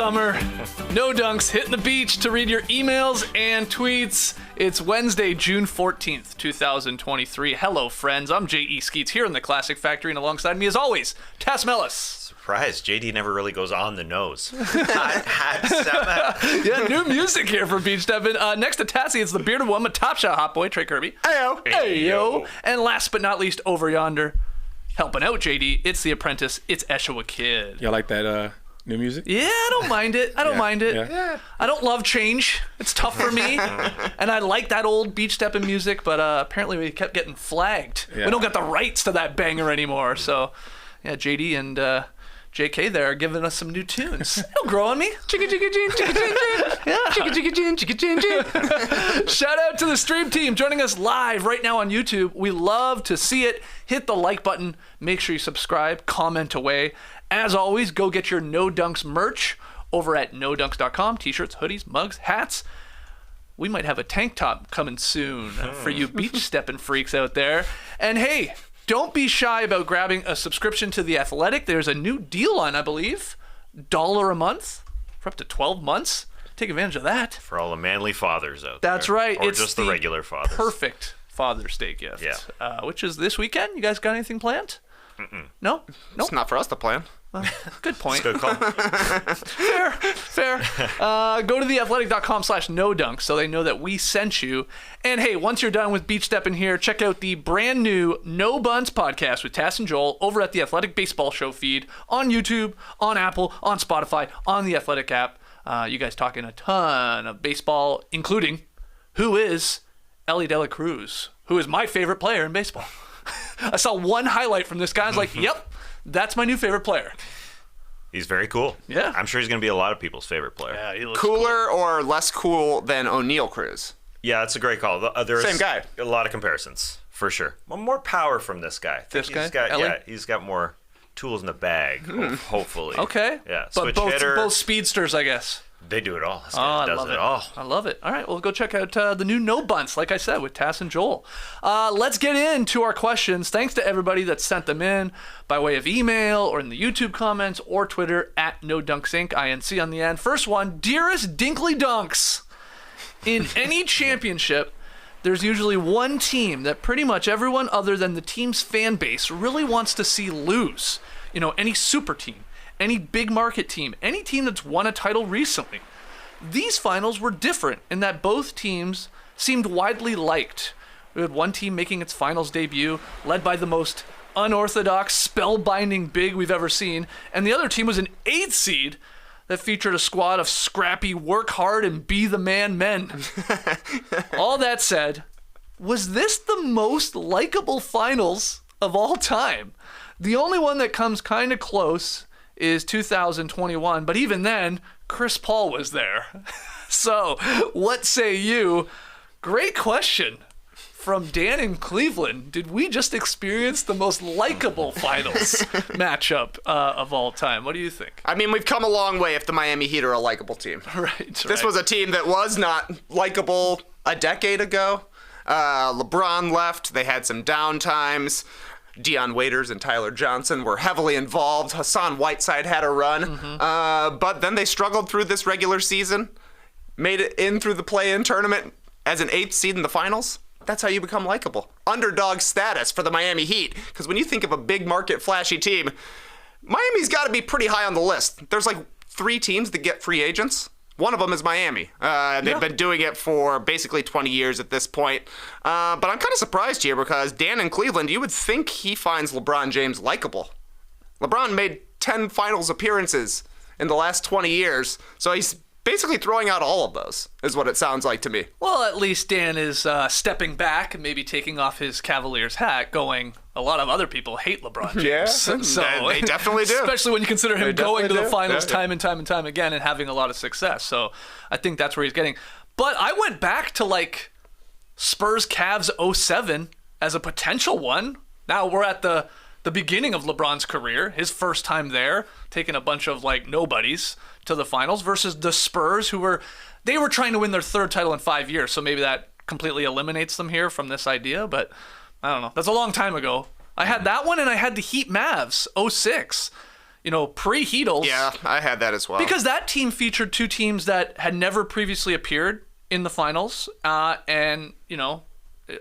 summer. No Dunks hitting the beach to read your emails and tweets. It's Wednesday, June 14th, 2023. Hello, friends. I'm J.E. Skeets here in the Classic Factory, and alongside me, as always, Tass Mellis. Surprise, JD never really goes on the nose. Yeah, new music here from Beach Steppin. Next to Tassie, it's the bearded one, Top Shot Hot Boy, Trey Kirby. Ayo. Ayo. And last but not least, over yonder, helping out JD, it's the apprentice, it's Eshawa Kid. Y'all like that new music? Yeah, I don't mind it. I don't mind it. Yeah. I don't love change. It's tough for me. And I like that old beach stepping music, but apparently we kept getting flagged. Yeah. We don't got the rights to that banger anymore. So, yeah, JD and JK there are giving us some new tunes. It'll grow on me. Chicka chicka chin, chicka chin chin. Yeah. Chicka chicka chin, chicka chin chin. Shout out to the stream team joining us live right now on YouTube. We love to see it. Hit the like button. Make sure you subscribe. Comment away. As always, go get your No Dunks merch over at nodunks.com. T-shirts, hoodies, mugs, hats. We might have a tank top coming soon for you beach stepping freaks out there. And hey, don't be shy about grabbing a subscription to The Athletic. There's a new deal on, I believe, $1 a month for up to 12 months. Take advantage of that. For all the manly fathers out there. That's right. Or It's just the regular fathers. Perfect Father's Day gift. Yeah. Which is this weekend. You guys got anything planned? No? Nope. It's not for us to plan. Good point. Good call. Fair. Go to theathletic.com/nodunk so they know that we sent you. And hey, once you're done with beach stepping here, check out the brand new No Buns podcast with Tass and Joel over at the Athletic Baseball Show feed on YouTube, on Apple, on Spotify, on the Athletic app. You guys talking a ton of baseball, including who is Ellie De La Cruz, who is my favorite player in baseball. I saw one highlight from this guy. I was like, yep, that's my new favorite player. He's very cool. Yeah. I'm sure he's going to be a lot of people's favorite player. Yeah, he looks Cooler or less cool than O'Neal Cruz? Yeah, that's a great call. There's Same guy. A lot of comparisons, for sure. Well, more power from this guy. This guy? He's got more tools in the bag, hopefully. Okay. Yeah, But switch both, hitter. both speedsters, I guess. They do it all. This Oh, guy I does love it all. I love it. All right, well, go check out the new No Bunts, like I said, with Tass and Joel. Let's get into our questions. Thanks to everybody that sent them in by way of email or in the YouTube comments or Twitter at NoDunksInc, INC on the end. First one, Dearest Dinkley Dunks. In any championship, there's usually one team that pretty much everyone other than the team's fan base really wants to see lose. You know, any super team, any big market team, any team that's won a title recently. These finals were different in that both teams seemed widely liked. We had one team making its finals debut, led by the most unorthodox, spellbinding big we've ever seen, and the other team was an 8th seed that featured a squad of scrappy, work hard, and be the man men. All that said, was this the most likable finals of all time? The only one that comes kind of close is 2021, but even then, Chris Paul was there. So, what say you? Great question from Dan in Cleveland. Did we just experience the most likable finals matchup of all time? What do you think? I mean, we've come a long way if the Miami Heat are a likable team. Right. This was a team that was not likable a decade ago. LeBron left. They had some down times. Dion Waiters and Tyler Johnson were heavily involved. Hassan Whiteside had a run. But then they struggled through this regular season, made it in through the play-in tournament as an 8th seed in the finals. That's how you become likable. Underdog status for the Miami Heat. Because when you think of a big market flashy team, Miami's got to be pretty high on the list. There's like 3 teams that get free agents. One of them is Miami. They've been doing it for basically 20 years at this point. But I'm kind of surprised here because Dan in Cleveland, you would think he finds LeBron James likable. LeBron made 10 finals appearances in the last 20 years, so he's basically throwing out all of those, is what it sounds like to me. Well, at least Dan is stepping back and maybe taking off his Cavaliers hat, going, a lot of other people hate LeBron James. Yeah, so, they definitely do. Especially when you consider him going to the finals Yeah. time and time and time again and having a lot of success. So I think that's where he's getting. But I went back to like Spurs Cavs 07 as a potential one. Now we're at the beginning of LeBron's career, his first time there, taking a bunch of like nobodies to the finals versus the Spurs who were trying to win their 3rd title in 5 years. So maybe that completely eliminates them here from this idea, but I don't know. That's a long time ago. I had that one and I had the Heat Mavs 06. pre-Heatles. Yeah, I had that as well. Because that team featured two teams that had never previously appeared in the finals, and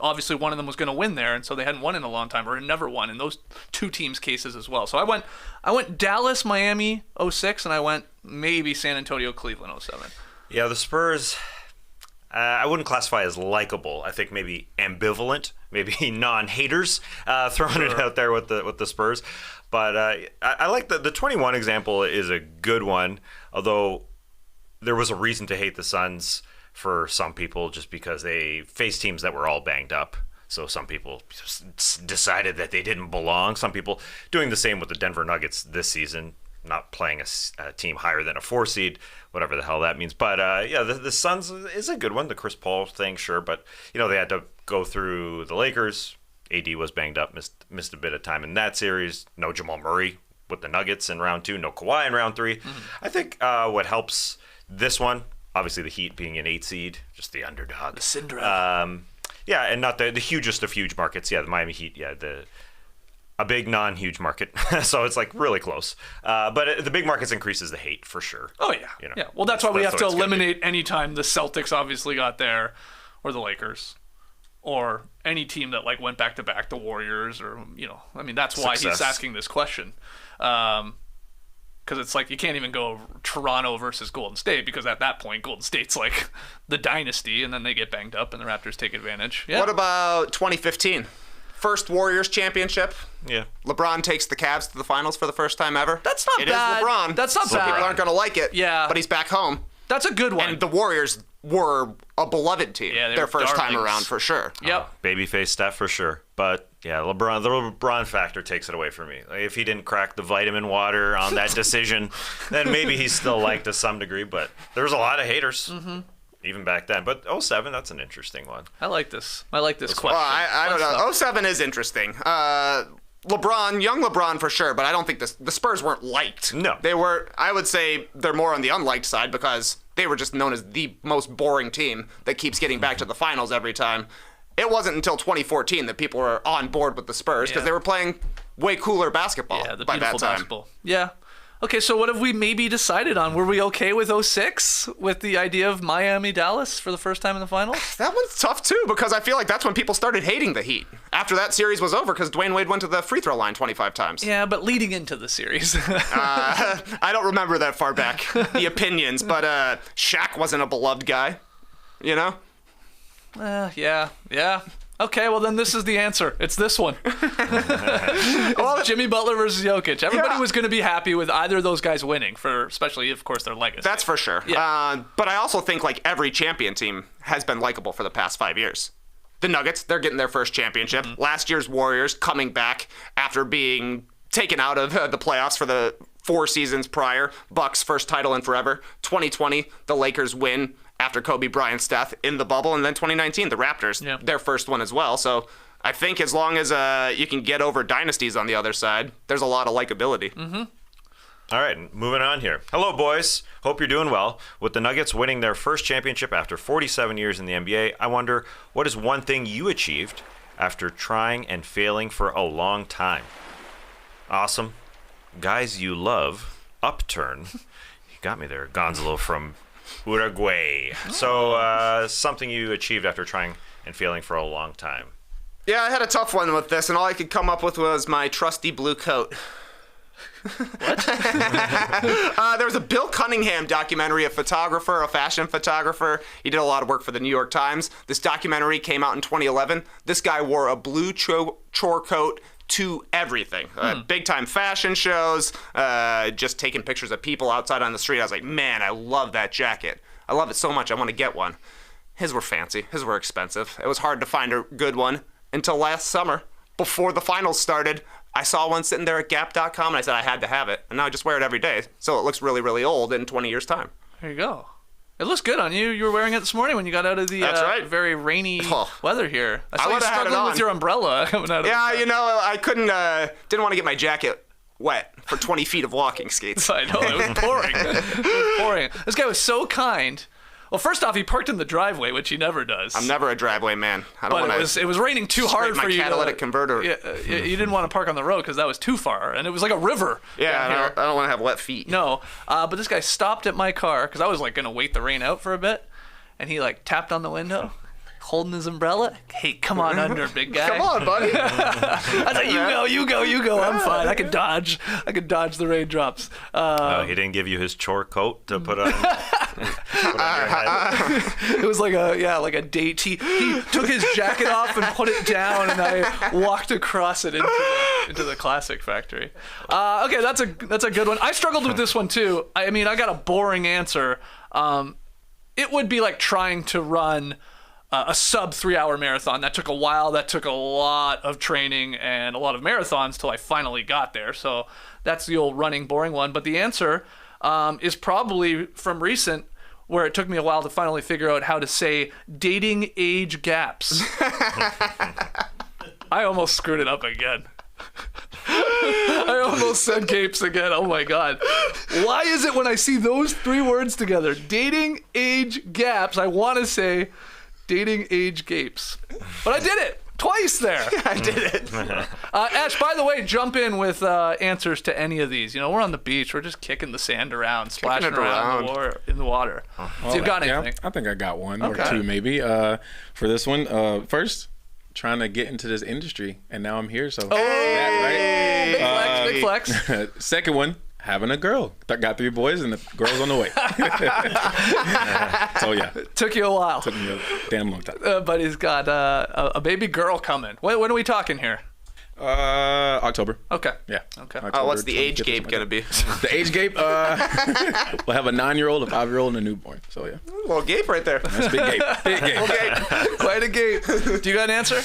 obviously one of them was going to win there, and so they hadn't won in a long time, or had never won in those two teams' cases as well. So I went Dallas, Miami, 06, and I went maybe San Antonio, Cleveland, 07. Yeah, the Spurs, I wouldn't classify as likable. I think maybe ambivalent, maybe non-haters, throwing it out there with the Spurs. But I like the 21 example is a good one, although there was a reason to hate the Suns for some people just because they faced teams that were all banged up. So some people just decided that they didn't belong. Some people doing the same with the Denver Nuggets this season, not playing a team higher than a 4 seed, whatever the hell that means. But the Suns is a good one. The Chris Paul thing, sure, but they had to go through the Lakers. AD was banged up, missed a bit of time in that series. No Jamal Murray with the Nuggets in round 2. No Kawhi in round 3. Mm-hmm. I think what helps this one, obviously the Heat being an 8 seed, just the underdog. The Cinderella. And not the hugest of huge markets. Yeah, the Miami Heat, a big non-huge market. So it's like really close. But the big markets increases the hate for sure. Oh, yeah. Yeah. Well, that's why we have to eliminate any time the Celtics obviously got there, or the Lakers, or any team that went back-to-back, the Warriors, or, that's why he's asking this question. Because it's you can't even go Toronto versus Golden State, because at that point Golden State's the dynasty, and then they get banged up and the Raptors take advantage. Yeah. What about 2015? First Warriors championship. Yeah. LeBron takes the Cavs to the finals for the first time ever. That's not bad. It is LeBron. That's not Some bad. people aren't going to like it. Yeah. But he's back home. That's a good one. And the Warriors were a beloved team. Yeah, their first darlings. time around for sure. Yep. Babyface Steph for sure. But yeah, the LeBron factor takes it away from me. If he didn't crack the vitamin water on that decision, then maybe he's still liked to some degree. But there's a lot of haters. Mm-hmm. Even back then. But 07, that's an interesting one. I like this question. Well, I don't know. 07 is interesting. LeBron, young LeBron for sure, but I don't think the Spurs weren't liked. No. They were, I would say they're more on the unliked side because they were just known as the most boring team that keeps getting back to the finals every time. It wasn't until 2014 that people were on board with the Spurs because they were playing way cooler basketball by that time. Basketball. Yeah. Okay, so what have we maybe decided on? Were we okay with 06, with the idea of Miami-Dallas for the first time in the finals? That one's tough, too, because I feel like that's when people started hating the Heat. After that series was over, because Dwayne Wade went to the free throw line 25 times. Yeah, but leading into the series. I don't remember that far back, the opinions, but Shaq wasn't a beloved guy, Yeah. Okay, well then this is the answer. It's this one. It's Jimmy Butler versus Jokic. Everybody was going to be happy with either of those guys winning, especially, of course, their legacy. That's for sure. Yeah. But I also think every champion team has been likable for the past 5 years. The Nuggets, they're getting their first championship. Mm-hmm. Last year's Warriors coming back after being taken out of the playoffs for the 4 seasons prior. Bucks first title in forever. 2020, the Lakers win after Kobe Bryant's death in the bubble, and then 2019, the Raptors, their first one as well. So I think as long as you can get over dynasties on the other side, there's a lot of likability. Mm-hmm. All right, moving on here. Hello, boys. Hope you're doing well. With the Nuggets winning their first championship after 47 years in the NBA, I wonder, what is one thing you achieved after trying and failing for a long time? Awesome. Guys you love, Upturn. You got me there, Gonzalo from Uruguay. So something you achieved after trying and failing for a long time. Yeah, I had a tough one with this, and all I could come up with was my trusty blue coat. What? There was a Bill Cunningham documentary, a fashion photographer. He did a lot of work for the New York Times. This documentary came out in 2011. This guy wore a blue chore coat to everything. Big time fashion shows, just taking pictures of people outside on the street. I was like, man, I love that jacket. I love it so much. I want to get one. His were fancy. His were expensive. It was hard to find a good one until last summer. Before the finals started, I saw one sitting there at Gap.com, and I said I had to have it. And now I just wear it every day. So it looks really, really old in 20 years' time. There you go. It looks good on you. You were wearing it this morning when you got out of the very rainy weather here. I saw you struggling with your umbrella coming out of I didn't want to get my jacket wet for 20 feet of walking skates. I know, it was pouring. It was pouring. This guy was so kind Well, first off, he parked in the driveway, which he never does. I'm never a driveway man. I don't But want to. it was raining too hard for you. My catalytic converter. Yeah, you didn't want to park on the road because that was too far, and it was like a river. Yeah, I don't want to have wet feet. No, but this guy stopped at my car because I was like gonna wait the rain out for a bit, and he like tapped on the window, holding his umbrella. Hey, come on under, big guy. Come on, buddy. I thought you go. I'm fine. I can dodge the raindrops. He didn't give you his chore coat to put on. It was like a date. He took his jacket off and put it down, and I walked across it into the classic factory. Okay, that's a good one. I struggled with this one too. I mean, I got a boring answer. It would be like trying to run a sub 3-hour marathon. That took a while. That took a lot of training and a lot of marathons till I finally got there. So that's the old running boring one. But the answer is probably from recent, where it took me a while to finally figure out how to say dating age gaps. I almost screwed it up again. I almost said gapes again. Oh my God. Why is it when I see those 3 words together, dating age gaps, I want to say dating age gapes? But I did it twice there. I did it. Ash, by the way, jump in with answers to any of these. You know, we're on the beach. We're just kicking the sand around, splashing around in the water. So you got anything? I think I got one or two maybe. For this one, first, trying to get into this industry, and now I'm here. So Big flex. Second one, having a girl. Got 3 boys and the girl's on the way. So yeah, Took you a while. took me a damn long time. But he's got a baby girl coming. When are we talking here? October. Okay. Yeah. Okay. October, What's the age 25th, gape something gonna like be? that. The age gape. We'll have a 9-year-old, a 5-year-old, and a newborn. So yeah, A little gape right there. that's a big gape. Big gape. Okay. Quite a gape. Do you got an answer?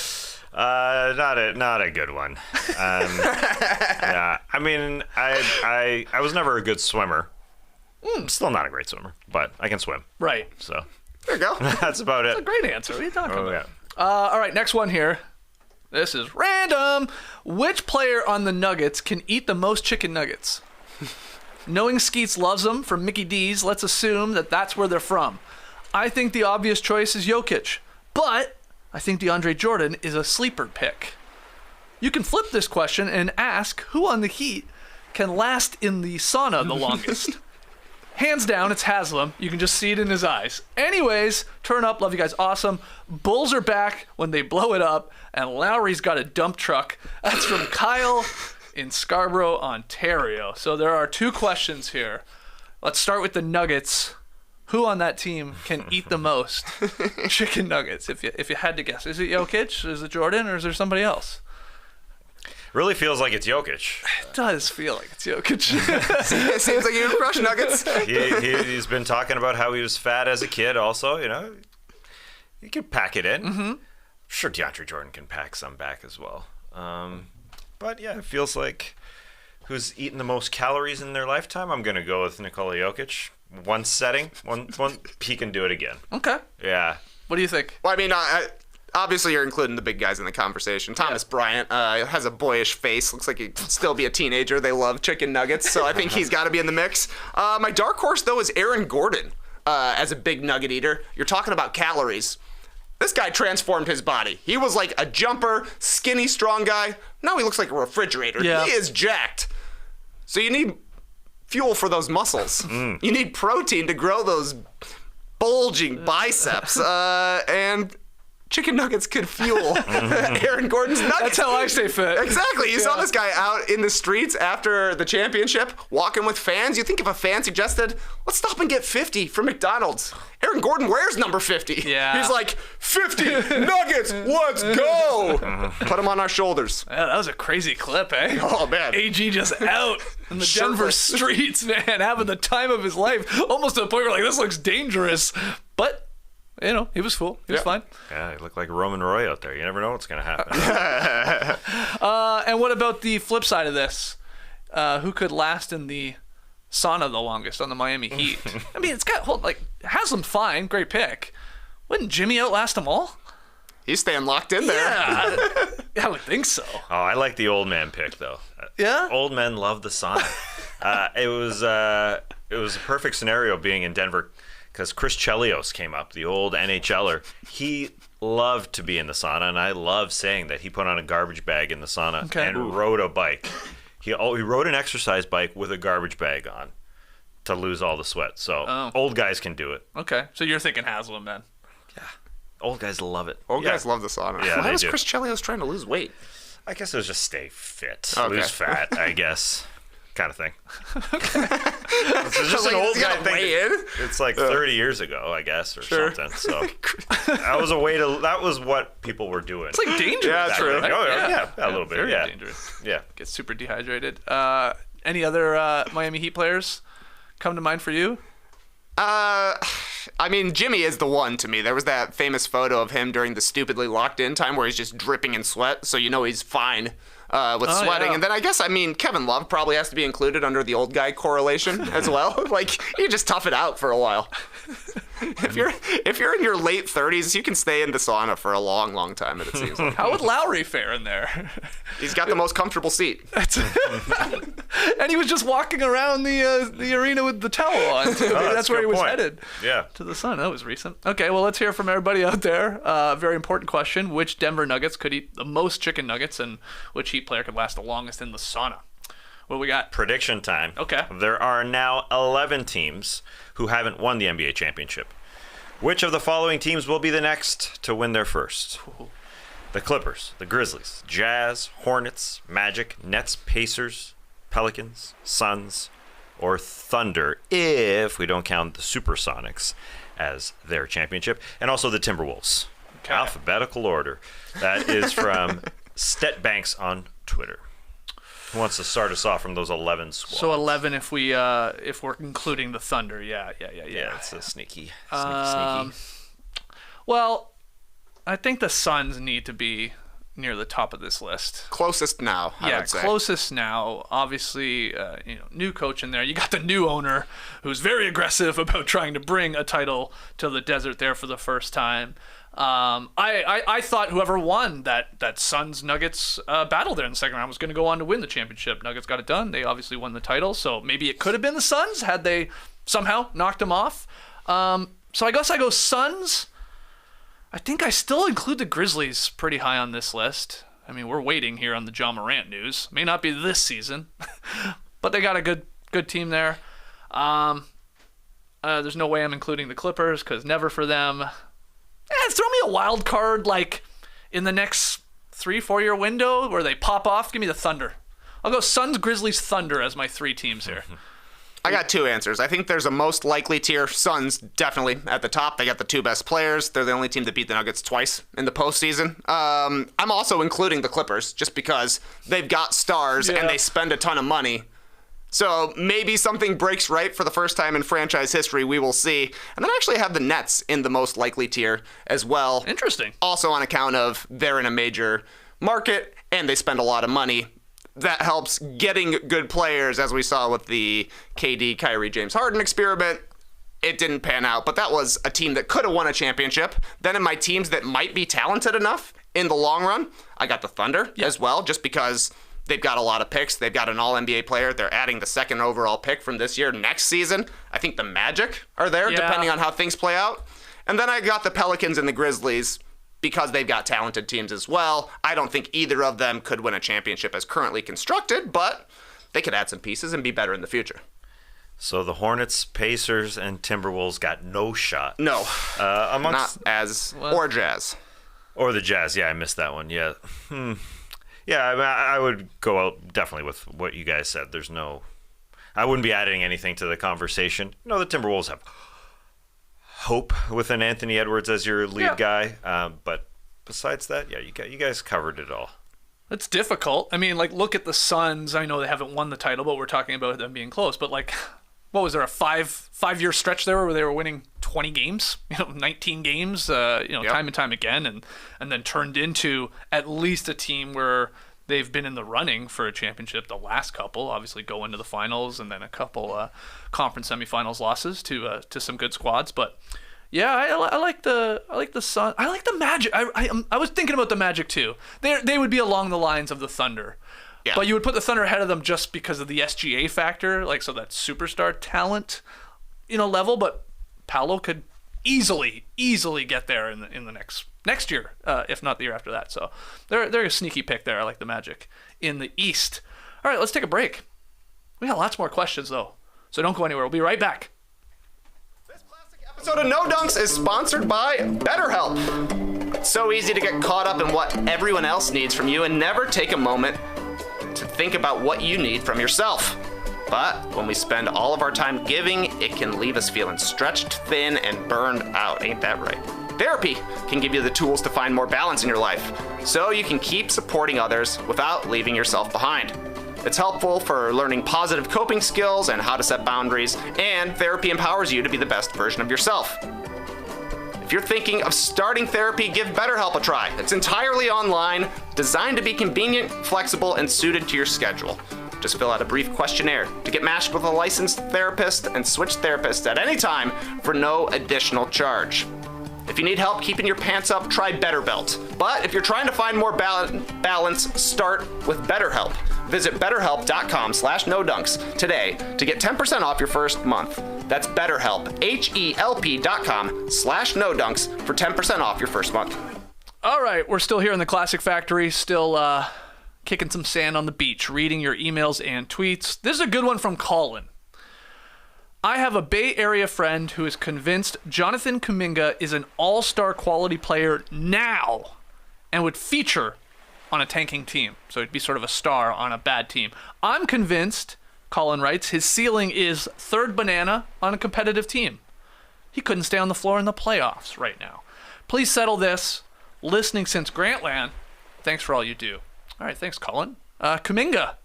Not a good one. Yeah, I mean, I was never a good swimmer. I'm still not a great swimmer, but I can swim. Right. So There you go. that's about it. Great answer. What are you talking Oh about? yeah. All right, next one here. This is random. Which player on the Nuggets can eat the most chicken nuggets? Knowing Skeets loves them from Mickey D's, let's assume that that's where they're from. I think the obvious choice is Jokic, but I think DeAndre Jordan is a sleeper pick. You can flip this question and ask who on the Heat can last in the sauna the longest. Hands down, it's Haslam. You can just see it in his eyes. Anyways, turn up. Love you guys. Awesome. Bulls are back when they blow it up, and Lowry's got a dump truck. That's from Kyle in Scarborough, Ontario. So there are 2 questions here. Let's start with the Nuggets. Who on that team can eat the most chicken nuggets? If you had to guess, is it Jokic? Is it Jordan? Or is there somebody else? Really feels like it's Jokic. It does feel like it's Jokic. It seems like you would crush nuggets. He's been talking about how he was fat as a kid. Also, you know, he can pack it in. Mm-hmm. Sure, DeAndre Jordan can pack some back as well. But yeah, it feels like who's eaten the most calories in their lifetime. I'm gonna go with Nikola Jokic. One setting, one he can do it again. Okay. Yeah. What do you think? Well, I mean, obviously you're including the big guys in the conversation. Thomas Bryant has a boyish face. Looks like he'd still be a teenager. They love chicken nuggets, so I think he's got to be in the mix. My dark horse, though, is Aaron Gordon as a big nugget eater. You're talking about calories. This guy transformed his body. He was like a jumper, skinny, strong guy. Now he looks like a refrigerator. Yeah. He is jacked. So you need fuel for those muscles. You need protein to grow those bulging biceps. And chicken nuggets could fuel Aaron Gordon's nuggets. That's how I stay fit. Exactly. You saw this guy out in the streets after the championship, walking with fans. You think if a fan suggested, let's stop and get 50 from McDonald's. Aaron Gordon wears number 50. Yeah. He's like, 50 nuggets, let's go. Put them on our shoulders. Yeah, that was a crazy clip, eh? Oh, man. AG just out in the Denver Shirtless. streets, man, having the time of his life. Almost to the point where, like, this looks dangerous. But, you know, he was cool. He was fine. Yeah, he looked like Roman Roy out there. You never know what's gonna happen. And what about the flip side of this? Who could last in the sauna the longest on the Miami Heat? I mean, it's got, Haslam fine, great pick. Wouldn't Jimmy outlast them all? He's staying locked in there. Yeah, I would think so. Oh, I like the old man pick though. Yeah? Old men love the sauna. It was a perfect scenario being in Denver, because Chris Chelios came up, the old NHLer. He loved to be in the sauna, and I love saying that he put on a garbage bag in the sauna and rode a bike. He rode an exercise bike with a garbage bag on to lose all the sweat. So old guys can do it. Okay, so you're thinking Haslam then? Yeah, old guys love it. Old guys love the sauna. Yeah, Why was do. Chris Chelios trying to lose weight? I guess it was just stay fit, Okay. lose fat, I guess, kind of thing. It's just an old guy thing. It's like 30 years ago, I guess, or something. So that was what people were doing. It's like dangerous. Yeah, true. Right? Oh, yeah, a little bit. Very Yeah, dangerous. yeah. Get super dehydrated. Any other Miami Heat players come to mind for you? I mean, Jimmy is the one to me. There was that famous photo of him during the stupidly locked in time where he's just dripping in sweat, so you know he's fine with sweating. Yeah. And then I guess, Kevin Love probably has to be included under the old guy correlation as well. Like, you just tough it out for a while. If you're in your late 30s, you can stay in the sauna for a long, long time, it seems like. How would Lowry fare in there? He's got the most comfortable seat. And he was just walking around the arena with the towel on. Maybe that's where he was headed. Yeah. To the sun. That was recent. Okay, well, let's hear from everybody out there. Very important question. Which Denver Nuggets could eat the most chicken nuggets, and which Heat player could last the longest in the sauna? What do we got? Prediction time. Okay. There are now 11 teams who haven't won the NBA championship. Which of the following teams will be the next to win their first? The Clippers, the Grizzlies, Jazz, Hornets, Magic, Nets, Pacers, Pelicans, Suns, or Thunder, if we don't count the Supersonics as their championship, and also the Timberwolves. Okay. Alphabetical order. That is from Stet Banks on Twitter. Who wants to start us off from those 11 squads? So 11 if we're including the Thunder. Yeah. Yeah, it's a sneaky. Well, I think the Suns need to be near the top of this list. Closest now, I would say. Closest now. Obviously, new coach in there. You got the new owner who's very aggressive about trying to bring a title to the desert there for the first time. I thought whoever won that Suns Nuggets battle there in the second round was going to go on to win the championship. Nuggets got it done. They obviously won the title, so maybe it could have been the Suns had they somehow knocked them off. So I guess I go Suns. I think I still include the Grizzlies pretty high on this list. I mean, we're waiting here on the John Morant news. May not be this season, but they got a good team there. There's no way I'm including the Clippers because never for them. Throw me a wild card like in the next 3-4 year window where they pop off. Give me the Thunder. I'll go Suns, Grizzlies, Thunder as my three teams here. I got two answers. I think there's a most likely tier. Suns definitely at the top. They got the two best players. They're the only team that beat the Nuggets twice in the postseason. I'm also including the Clippers just because they've got stars and they spend a ton of money. So maybe something breaks right for the first time in franchise history. We will see. And then I actually have the Nets in the most likely tier as well. Interesting. Also on account of they're in a major market and they spend a lot of money. That helps getting good players, as we saw with the KD, Kyrie, James Harden experiment. It didn't pan out, but that was a team that could have won a championship. Then in my teams that might be talented enough in the long run, I got the Thunder as well, just because they've got a lot of picks. They've got an all-NBA player. They're adding the second overall pick from this year next season. I think the Magic are there, depending on how things play out. And then I got the Pelicans and the Grizzlies, because they've got talented teams as well. I don't think either of them could win a championship as currently constructed, but they could add some pieces and be better in the future. So the Hornets, Pacers, and Timberwolves got no shot. No, amongst not as or Jazz. Or the Jazz. Yeah, I missed that one. Yeah. Yeah, I mean, I would go out definitely with what you guys said. There's no... I wouldn't be adding anything to the conversation. No, the Timberwolves have hope with an Anthony Edwards as your lead guy. But besides that, yeah, you guys covered it all. It's difficult. I mean, like, look at the Suns. I know they haven't won the title, but we're talking about them being close. But, like, what was there, a five-year stretch there where they were winning 20 games, 19 games, time and time again, and then turned into at least a team where they've been in the running for a championship the last couple, obviously go into the finals, and then a couple conference semifinals losses to some good squads. But yeah, I like the Sun. I like the Magic. I was thinking about the Magic too. They would be along the lines of the Thunder. Yeah. But you would put the Thunder ahead of them just because of the SGA factor, like, so that superstar talent, level. But Paolo could easily get there in the next year, if not the year after that. So they're a sneaky pick there. I like the Magic in the East. All right, let's take a break. We got lots more questions though, so don't go anywhere. We'll be right back. This classic episode of No Dunks is sponsored by BetterHelp. It's so easy to get caught up in what everyone else needs from you and never take a moment to think about what you need from yourself. But when we spend all of our time giving, it can leave us feeling stretched thin and burned out. Ain't that right? Therapy can give you the tools to find more balance in your life, so you can keep supporting others without leaving yourself behind. It's helpful for learning positive coping skills and how to set boundaries, and therapy empowers you to be the best version of yourself. If you're thinking of starting therapy, give BetterHelp a try. It's entirely online, designed to be convenient, flexible, and suited to your schedule. Just fill out a brief questionnaire to get matched with a licensed therapist and switch therapists at any time for no additional charge. If you need help keeping your pants up, try BetterBelt. But if you're trying to find more balance, start with BetterHelp. Visit betterhelp.com/nodunks today to get 10% off your first month. That's BetterHelp, HELP.com/nodunks for 10% off your first month. All right, we're still here in the Classic Factory, still kicking some sand on the beach, reading your emails and tweets. This is a good one from Colin. I have a Bay Area friend who is convinced Jonathan Kuminga is an all-star quality player now and would feature on a tanking team. So he'd be sort of a star on a bad team. I'm convinced, Colin writes, his ceiling is third banana on a competitive team. He couldn't stay on the floor in the playoffs right now. Please settle this. Listening since Grantland. Thanks for all you do. All right, thanks, Colin. Kuminga,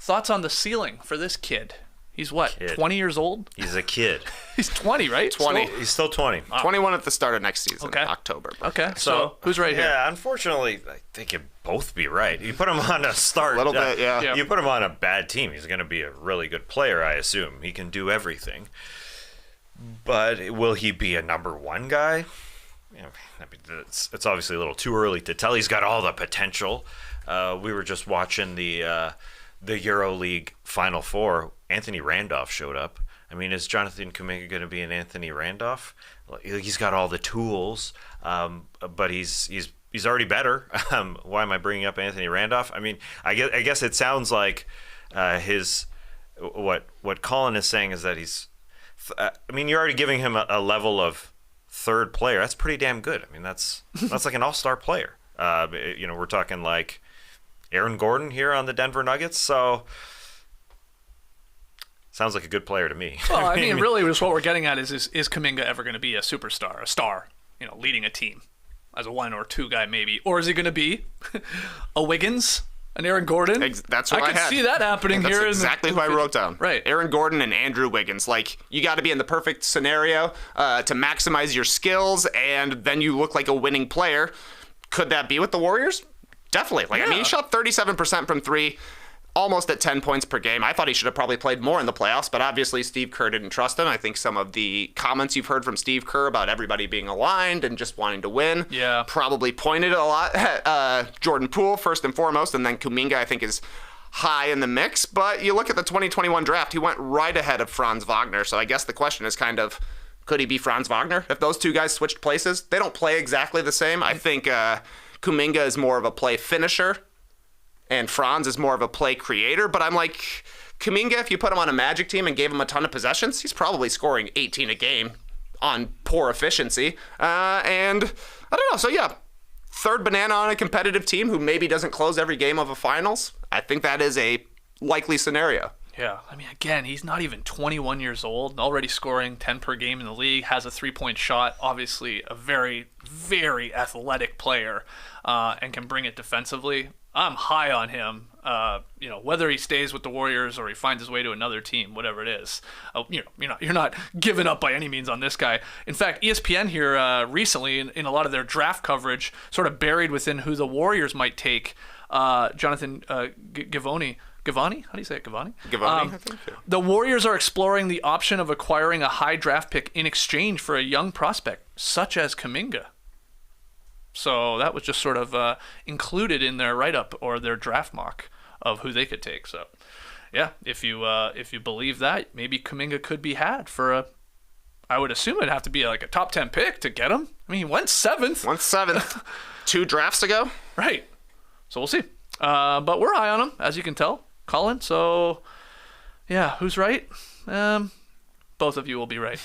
thoughts on the ceiling for this kid? He's what, 20 years old? He's a kid. He's 20, right? 20. He's still 20. 21 at the start of next season, Okay. October. Okay, so who's right here? Yeah, unfortunately, I think you'd both be right. You put him on a start. A little bit, yeah. You put him on a bad team, he's going to be a really good player, I assume. He can do everything. But will he be a number one guy? I mean, it's obviously a little too early to tell. He's got all the potential. We were just watching the EuroLeague Final Four. Anthony Randolph showed up. I mean, is Jonathan Kuminga going to be an Anthony Randolph? He's got all the tools, but he's already better. Why am I bringing up Anthony Randolph? I mean, I guess it sounds like what Colin is saying is that he's. I mean, you're already giving him a level of third player. That's pretty damn good. I mean, that's like an all-star player. We're talking like Aaron Gordon here on the Denver Nuggets. So sounds like a good player to me. Well, I mean, really, just what we're getting at is Kuminga ever going to be a superstar, a star, leading a team as a 1 or 2 guy maybe, or is he going to be a Wiggins, an Aaron Gordon? That's what I could see that happening That's here. Exactly who I wrote down. Right, Aaron Gordon and Andrew Wiggins. Like, you got to be in the perfect scenario to maximize your skills, and then you look like a winning player. Could that be with the Warriors? Definitely. I mean, he shot 37% from 3. Almost at 10 points per game. I thought he should have probably played more in the playoffs, but obviously Steve Kerr didn't trust him. I think some of the comments you've heard from Steve Kerr about everybody being aligned and just wanting to win probably pointed a lot at Jordan Poole first and foremost, and then Kuminga I think is high in the mix. But you look at the 2021 draft, he went right ahead of Franz Wagner, so I guess the question is kind of, could he be Franz Wagner? If those two guys switched places, they don't play exactly the same. I think Kuminga is more of a play finisher, and Franz is more of a play creator, but I'm like, Kuminga, if you put him on a Magic team and gave him a ton of possessions, he's probably scoring 18 a game on poor efficiency. And I don't know, so yeah, third banana on a competitive team who maybe doesn't close every game of a finals. I think that is a likely scenario. Yeah, I mean, again, he's not even 21 years old and already scoring 10 per game in the league, has a three-point shot, obviously a very, very athletic player, and can bring it defensively. I'm high on him, whether he stays with the Warriors or he finds his way to another team, whatever it is. You're not giving up by any means on this guy. In fact, ESPN here recently, in a lot of their draft coverage, sort of buried within who the Warriors might take, Jonathan Givony. Givony? How do you say it? Givony? Givony, I think. Yeah. The Warriors are exploring the option of acquiring a high draft pick in exchange for a young prospect, such as Kuminga. So that was just sort of included in their write-up or their draft mock of who they could take. So, yeah, if you believe that, maybe Kuminga could be had for a I would assume it'd have to be like a top 10 pick to get him. I mean, he went 7th. Went 7th 2 drafts ago. Right. So we'll see. But we're high on him, as you can tell, Colin. So, yeah, who's right? Both of you will be right.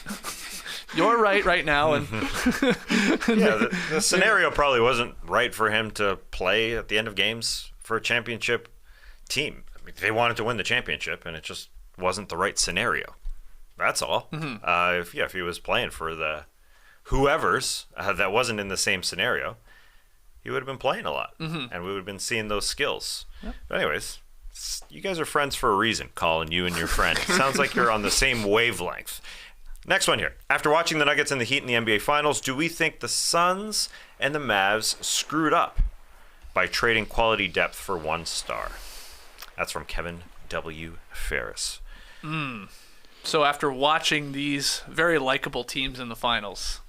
You're right now. And yeah, the scenario probably wasn't right for him to play at the end of games for a championship team. I mean, they wanted to win the championship, and it just wasn't the right scenario. That's all. If he was playing for the whoever's that wasn't in the same scenario, he would have been playing a lot, and we would have been seeing those skills. Yep. But anyways, you guys are friends for a reason, Colin, you and your friend. Sounds like you're on the same wavelength. Next one here. After watching the Nuggets and the Heat in the NBA Finals, do we think the Suns and the Mavs screwed up by trading quality depth for 1 star? That's from Kevin W. Ferris. So after watching these very likable teams in the finals,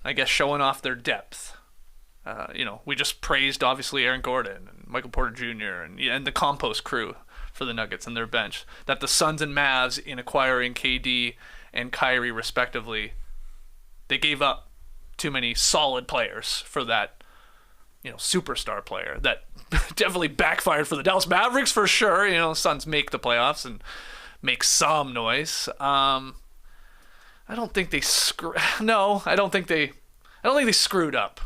I guess showing off their depth, we just praised, obviously, Aaron Gordon and Michael Porter Jr. and the compost crew for the Nuggets and their bench, that the Suns and Mavs, in acquiring KD and Kyrie respectively, they gave up too many solid players for that, superstar player that definitely backfired for the Dallas Mavericks for sure. Suns make the playoffs and make some noise. I don't think they screwed up.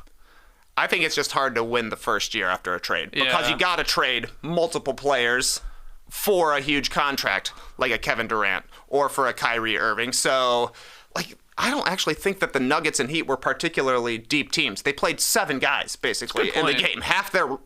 I think it's just hard to win the first year after a trade because you got to trade multiple players for a huge contract like a Kevin Durant or for a Kyrie Irving. So, I don't actually think that the Nuggets and Heat were particularly deep teams. They played 7 guys basically in the game. Half their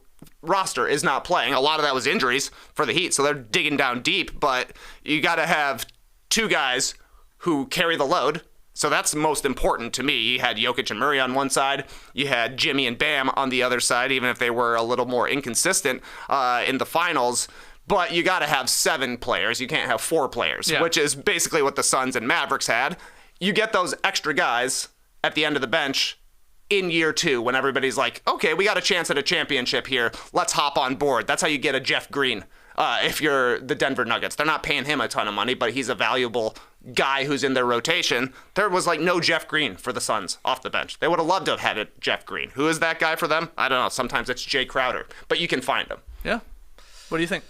roster is not playing. A lot of that was injuries for the Heat, so they're digging down deep, but you got to have 2 guys who carry the load. So that's most important to me. You had Jokic and Murray on one side. You had Jimmy and Bam on the other side, even if they were a little more inconsistent in the finals. But you got to have 7 players. You can't have 4 players, which is basically what the Suns and Mavericks had. You get those extra guys at the end of the bench in year 2 when everybody's like, okay, we got a chance at a championship here. Let's hop on board. That's how you get a Jeff Green. If you're the Denver Nuggets, they're not paying him a ton of money, but he's a valuable guy who's in their rotation. There was no Jeff Green for the Suns off the bench. They would have loved to have had a Jeff Green. Who is that guy for them? I don't know. Sometimes it's Jay Crowder, but you can find him. Yeah. What do you think?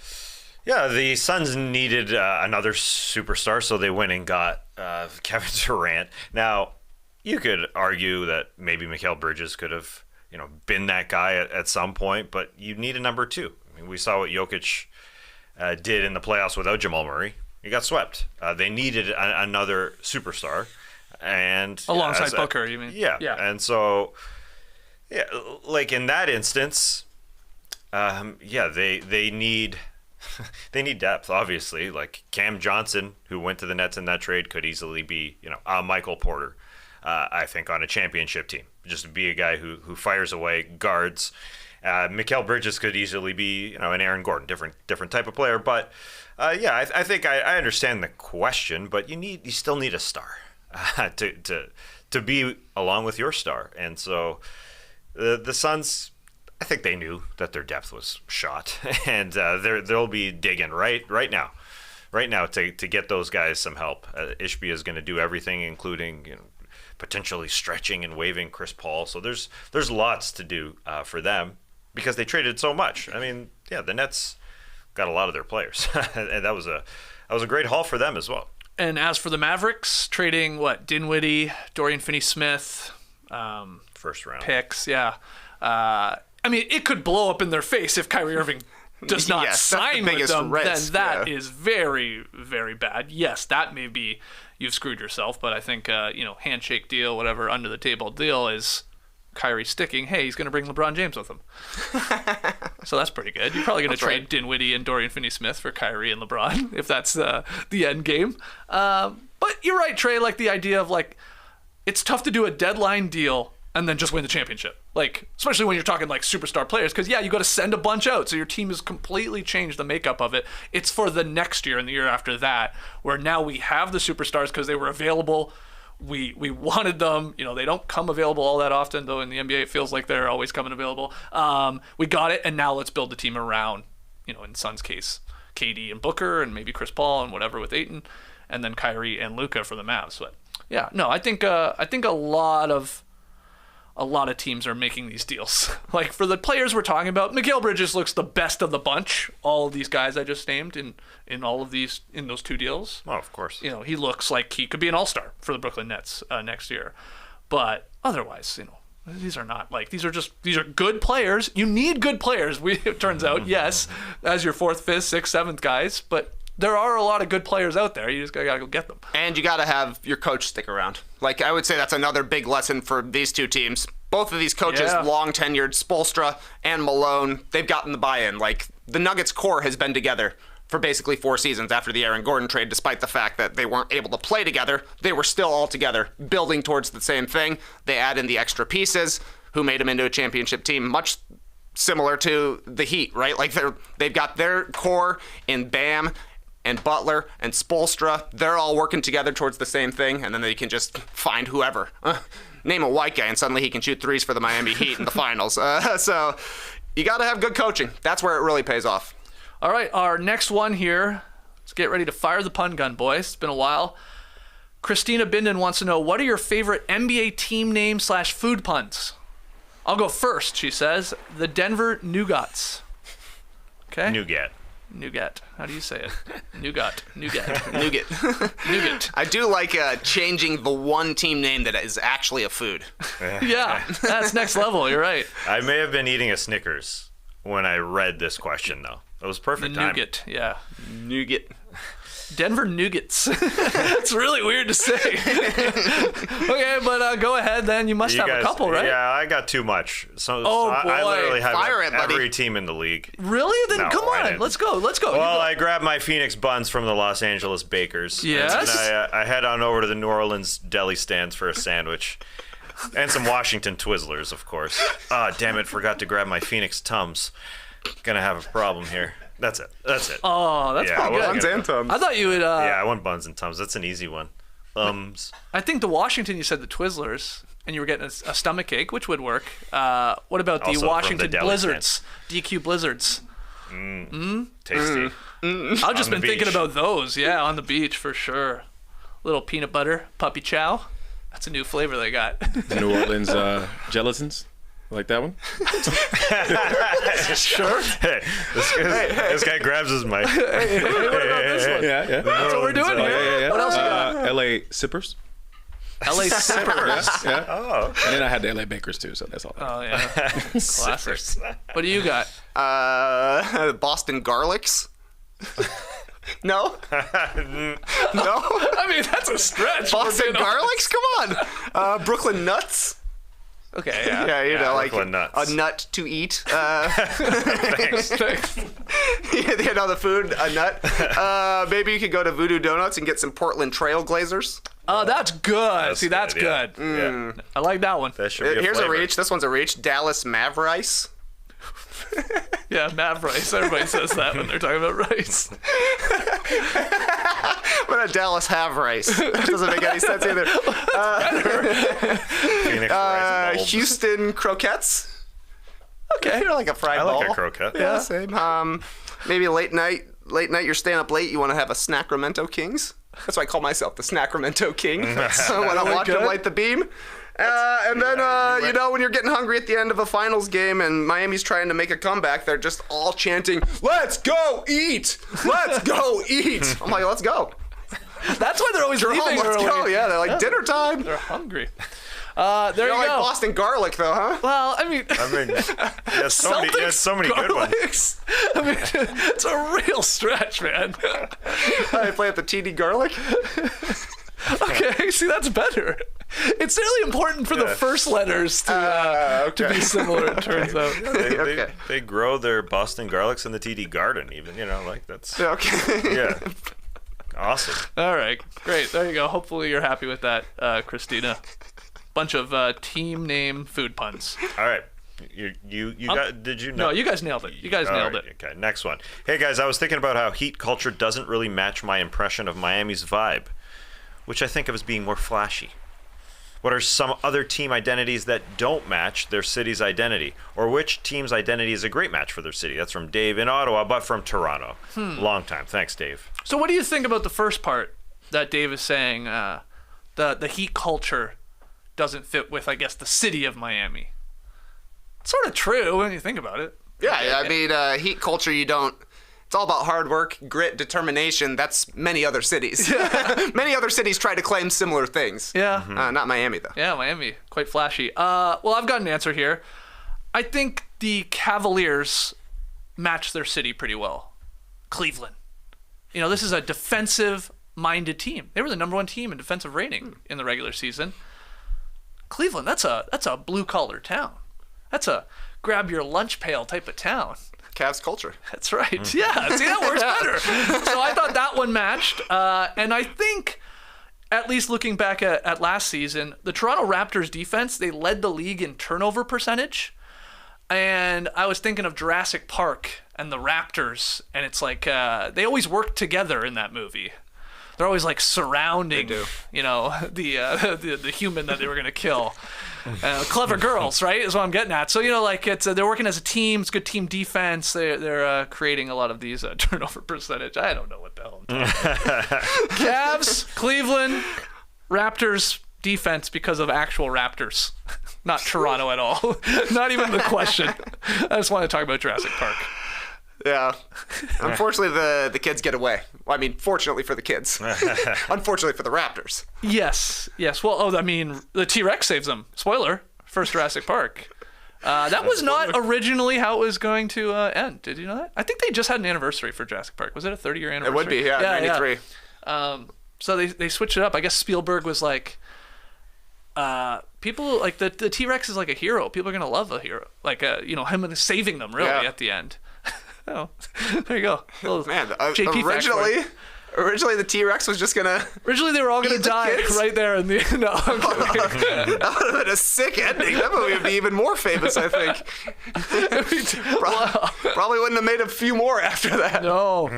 Yeah, the Suns needed another superstar, so they went and got Kevin Durant. Now, you could argue that maybe Mikal Bridges could have, been that guy at some point, but you need a number 2. I mean, we saw what Jokic did in the playoffs without Jamal Murray. He got swept. They needed another superstar, and alongside Booker, you mean? Yeah. And so, in that instance, they need. They need depth, obviously. Like Cam Johnson, who went to the Nets in that trade, could easily be, a Michael Porter, I think, on a championship team. Just be a guy who fires away, guards. Mikal Bridges could easily be, an Aaron Gordon, different type of player. But I think I understand the question, but you still need a star to be along with your star. And so the Suns, I think they knew that their depth was shot, and they'll be digging right now to get those guys some help. Ishbia is going to do everything, including potentially stretching and waiving Chris Paul. So there's lots to do for them because they traded so much. I mean, the Nets got a lot of their players, and that was a great haul for them as well. And as for the Mavericks, trading Dinwiddie, Dorian Finney-Smith, first round picks, I mean, it could blow up in their face if Kyrie Irving does not sign with them. Risk, then that is very, very bad. Yes, that may be you've screwed yourself, but I think handshake deal, whatever, under the table deal is Kyrie sticking. Hey, he's going to bring LeBron James with him, so that's pretty good. You're probably going to trade Dinwiddie and Dorian Finney-Smith for Kyrie and LeBron if that's the end game. But you're right, Trey. The idea of it's tough to do a deadline deal and then just win the championship. Especially when you're talking superstar players, because you got to send a bunch out. So your team has completely changed the makeup of it. It's for the next year and the year after that, where now we have the superstars because they were available. We wanted them. They don't come available all that often, though in the NBA it feels like they're always coming available. We got it, and now let's build the team around, in Suns' case, KD and Booker and maybe Chris Paul and whatever with Ayton, and then Kyrie and Luka for the Mavs. But Yeah, no, I think a lot of teams are making these deals. Like for the players we're talking about, Mikal Bridges looks the best of the bunch. All of these guys I just named in all of these in those 2 deals. Oh, of course. You know, he looks like he could be an all-star for the Brooklyn Nets next year. But otherwise, you know, these are not like these are good players. You need good players. It turns out, yes, as your 4th, 5th, 6th, 7th guys, but there are a lot of good players out there. You just gotta go get them. And you gotta have your coach stick around. Like, I would say that's another big lesson for these 2 teams. Both of these coaches, long tenured, Spoelstra and Malone, they've gotten the buy-in. Like, the Nuggets core has been together for basically 4 seasons after the Aaron Gordon trade, despite the fact that they weren't able to play together. They were still all together, building towards the same thing. They add in the extra pieces, who made them into a championship team, much similar to the Heat, right? Like, they've got their core in Bam and Butler and Spoelstra. They're all working together towards the same thing, and then they can just find whoever. Name a white guy, and suddenly he can shoot threes for the Miami Heat in the finals. So you got to have good coaching. That's where it really pays off. All right, our next one here. Let's get ready to fire the pun gun, boys. It's been a while. Christina Binden wants to know, what are your favorite NBA team name / food puns? I'll go first, she says. The Denver Nuggets. Okay? Nugget. How do you say it? Nougat. Nugget. I do like changing the one team name that is actually a food. Yeah, that's next level. You're right. I may have been eating a Snickers when I read this question, though. It was perfect time. Nugget, yeah. Nugget. Denver Nuggets. It's really weird to say. Okay, but go ahead then. You must have a couple, right? Yeah, I got too much. So boy. I literally have buddy. every team in the league. Really? Then No, come I on. didn't. Let's go. Well, I grabbed my Phoenix buns from the Los Angeles bakers. Yes? And I head on over to the New Orleans deli stands for a sandwich. And some Washington Twizzlers, of course. Ah, damn it, forgot to grab my Phoenix Tums. Gonna have a problem here. That's it. Oh, that's Yeah, pretty I good. wasn't Buns and Tums. I thought you would. Yeah, I want buns and Tums. That's an easy one. I think the Washington, you said the Twizzlers, and you were getting a stomach ache, which would work. What about the Also from Washington the deli Blizzards? DQ Blizzards. Tasty. I've just On been the thinking beach. about those. Yeah, on the beach for sure. Little peanut butter puppy chow. That's a new flavor they got. The New Orleans gelatins. Like that one? Sure. Hey, this guy grabs his mic. What about this one? Yeah. That's what we're doing here. Yeah. What else you got? LA Sippers. LA Sippers. Yeah. Oh. And then I had the LA Bakers too, so that's all. Oh, yeah. Classic. What do you got? Boston Garlics. No? No? I mean, that's a stretch. Boston Garlics? Come on. Brooklyn Nuts. Okay, yeah. Yeah, you know, like Brooklyn Nuts. a nut to eat. Thanks. You know, the food, a nut. Maybe you could go to Voodoo Donuts and get some Portland Trail Glazers. Oh, that's good. See, that's good, good. yeah. I like that one. That should be Here's flavor. a reach. This one's a reach. Dallas Mavericks. Yeah, Mav rice. Everybody says that when they're talking about rice. What a Dallas have rice. That doesn't make any sense either. Phoenix rice bulbs. Houston croquettes. Okay. You're like a fried I ball. like a croquette. Yeah, same. Maybe late night. You're staying up late. You want to have a Sacramento Kings. That's why I call myself the Sacramento King. So when I'm watching them light the beam. And then, you know, when you're getting hungry at the end of a finals game and Miami's trying to make a comeback, they're just all chanting, "Let's go eat! Let's go eat!" I'm like, let's go. That's why they're always leaving Let's early. go. Yeah, they're like, dinner time. They're hungry. There You you don't like go. Boston garlic, though, huh? Well, I mean, Yeah, so many good ones. Celtics. I mean, it's a real stretch, man. I play at the TD Garlic. Okay, see, that's better. It's really important for the first letters to be similar, it turns out. Okay. They grow their Boston garlics in the TD Garden, even, you know, like that's, Okay. yeah. Awesome. All right, great. There you go. Hopefully you're happy with that, Christina. Bunch of team name food puns. All right. You got, did you know? No, you guys nailed it. You guys All nailed right, it. Okay, next one. Hey, guys, I was thinking about how heat culture doesn't really match my impression of Miami's vibe, which I think of as being more flashy. What are some other team identities that don't match their city's identity? Or which team's identity is a great match for their city? That's from Dave in Ottawa, but from Toronto. Long time. Thanks, Dave. So what do you think about the first part that Dave is saying? the Heat culture doesn't fit with, I guess, the city of Miami. It's sort of true when you think about it. Yeah, I mean, Heat culture, it's all about hard work, grit, determination. That's many other cities. Many other cities try to claim similar things. Yeah. Not Miami, though. Yeah, Miami. Quite flashy. Well, I've got an answer here. I think the Cavaliers match their city pretty well. Cleveland. This is a defensive-minded team. They were the number 1 team in defensive rating in the regular season. Cleveland, that's a blue-collar town. That's a grab-your-lunch pail type of town. Cavs culture. That's right. Yeah, see, that works better. So I thought that one matched. And I think, at least looking back at last season, the Toronto Raptors defense, they led the league in turnover percentage. And I was thinking of Jurassic Park and the Raptors, and it's like they always work together in that movie. They're always like surrounding, the human that they were gonna kill. Clever girls, right? Is what I'm getting at. So they're working as a team. It's good team defense. They're creating a lot of these turnover percentage. I don't know what the hell I'm talking about. Cavs, Cleveland, Raptors defense because of actual Raptors, not Toronto at all. Not even the question. I just want to talk about Jurassic Park. Yeah. Unfortunately, the kids get away. Well, I mean, fortunately for the kids. Unfortunately for the Raptors. Yes. Well, the T-Rex saves them. Spoiler, first Jurassic Park. That was not originally how it was going to end. Did you know that? I think they just had an anniversary for Jurassic Park. Was it a 30-year anniversary? It would be, yeah, 93. Yeah. So they switched it up. I guess Spielberg was like, people, like, the T-Rex is like a hero. People are going to love a hero. Like, him saving them, really, at the end. Oh, there you go. Man, JP originally the T-Rex was just gonna. Originally they were all gonna die right there in the. No, I'm kidding. That would have been a sick ending. That movie would be even more famous, I think. Probably wouldn't have made a few more after that. No.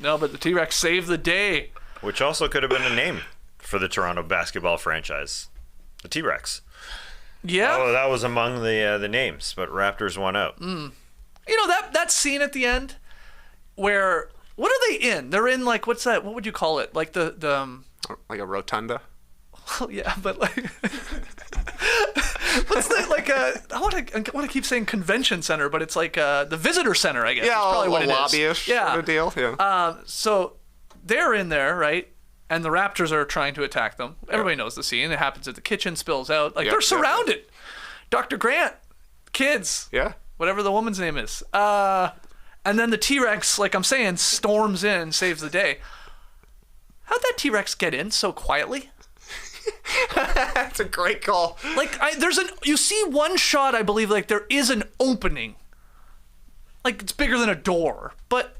But the T-Rex saved the day. Which also could have been a name for the Toronto basketball franchise, the T-Rex. Yeah. Oh, that was among the names, but Raptors won out. That scene at the end where, what are they in? They're in, like, what's that? What would you call it? Like the like a rotunda? Well, yeah, but like what's that, like I want to keep saying convention center, but it's like the visitor center, I guess. Yeah, probably what it is. lobbyish sort of deal. Yeah. So they're in there, right? And the Raptors are trying to attack them. Everybody knows the scene. It happens at the kitchen, spills out. Like, they're surrounded. Dr. Grant, kids. Yeah. Whatever the woman's name is. And then the T-Rex, like I'm saying, storms in, saves the day. How'd that T-Rex get in so quietly? That's a great call. Like, you see one shot, I believe, like, there is an opening. Like, it's bigger than a door, but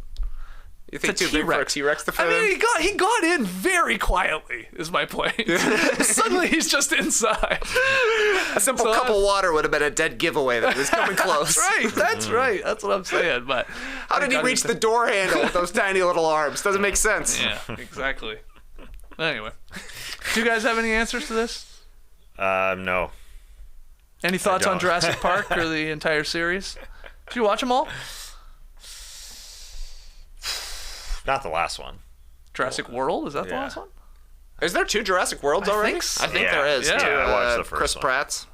you think too big for a T-Rex to fit in? He got in very quietly, is my point. Suddenly he's just inside. A simple cup of water would have been a dead giveaway that he was coming close. That's right. That's what I'm saying. But how did he reach the door handle with those tiny little arms? Doesn't make sense. Yeah, exactly. Anyway, do you guys have any answers to this? No. Any thoughts on Jurassic Park or the entire series? Did you watch them all? Not the last one. Jurassic World? Is that the last one? Is there 2 Jurassic Worlds already? I think there is. Yeah. 2, I watched the first Chris one. Pratt's.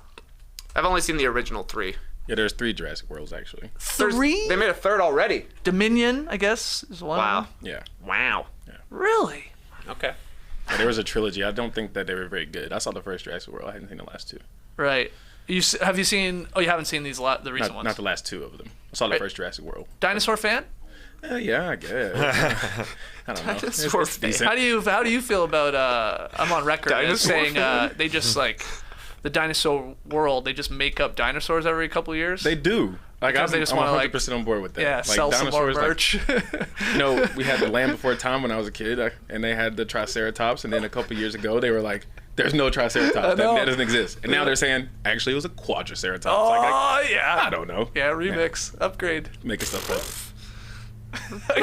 I've only seen the original 3. Yeah, there's 3 Jurassic Worlds actually. 3? They made a 3rd already. Dominion, I guess, is one. Wow. Of them. Yeah. Wow. Really? Okay. Yeah, there was a trilogy. I don't think that they were very good. I saw the first Jurassic World. I hadn't seen the last 2. Right. Have you seen? Oh, you haven't seen the recent ones. Not the last 2 of them. I saw the first Jurassic World. Dinosaur fan? Yeah, I guess. I don't know. Dinosaur It's fan. decent. How do you feel about? I'm on record as Dinosaur saying fan? they just like the dinosaur world. They just make up dinosaurs every couple of years. They do. Like, Because they just wanna, I'm like, 100% on board with that. Yeah, like, sell some more merch. We had the Land Before Time when I was a kid, and they had the Triceratops, and then a couple years ago they were like, "There's no Triceratops. That doesn't exist." And now they're saying, "Actually, it was a Quadriceratops." Oh yeah. I don't know. Yeah, remix, upgrade. Making stuff up. I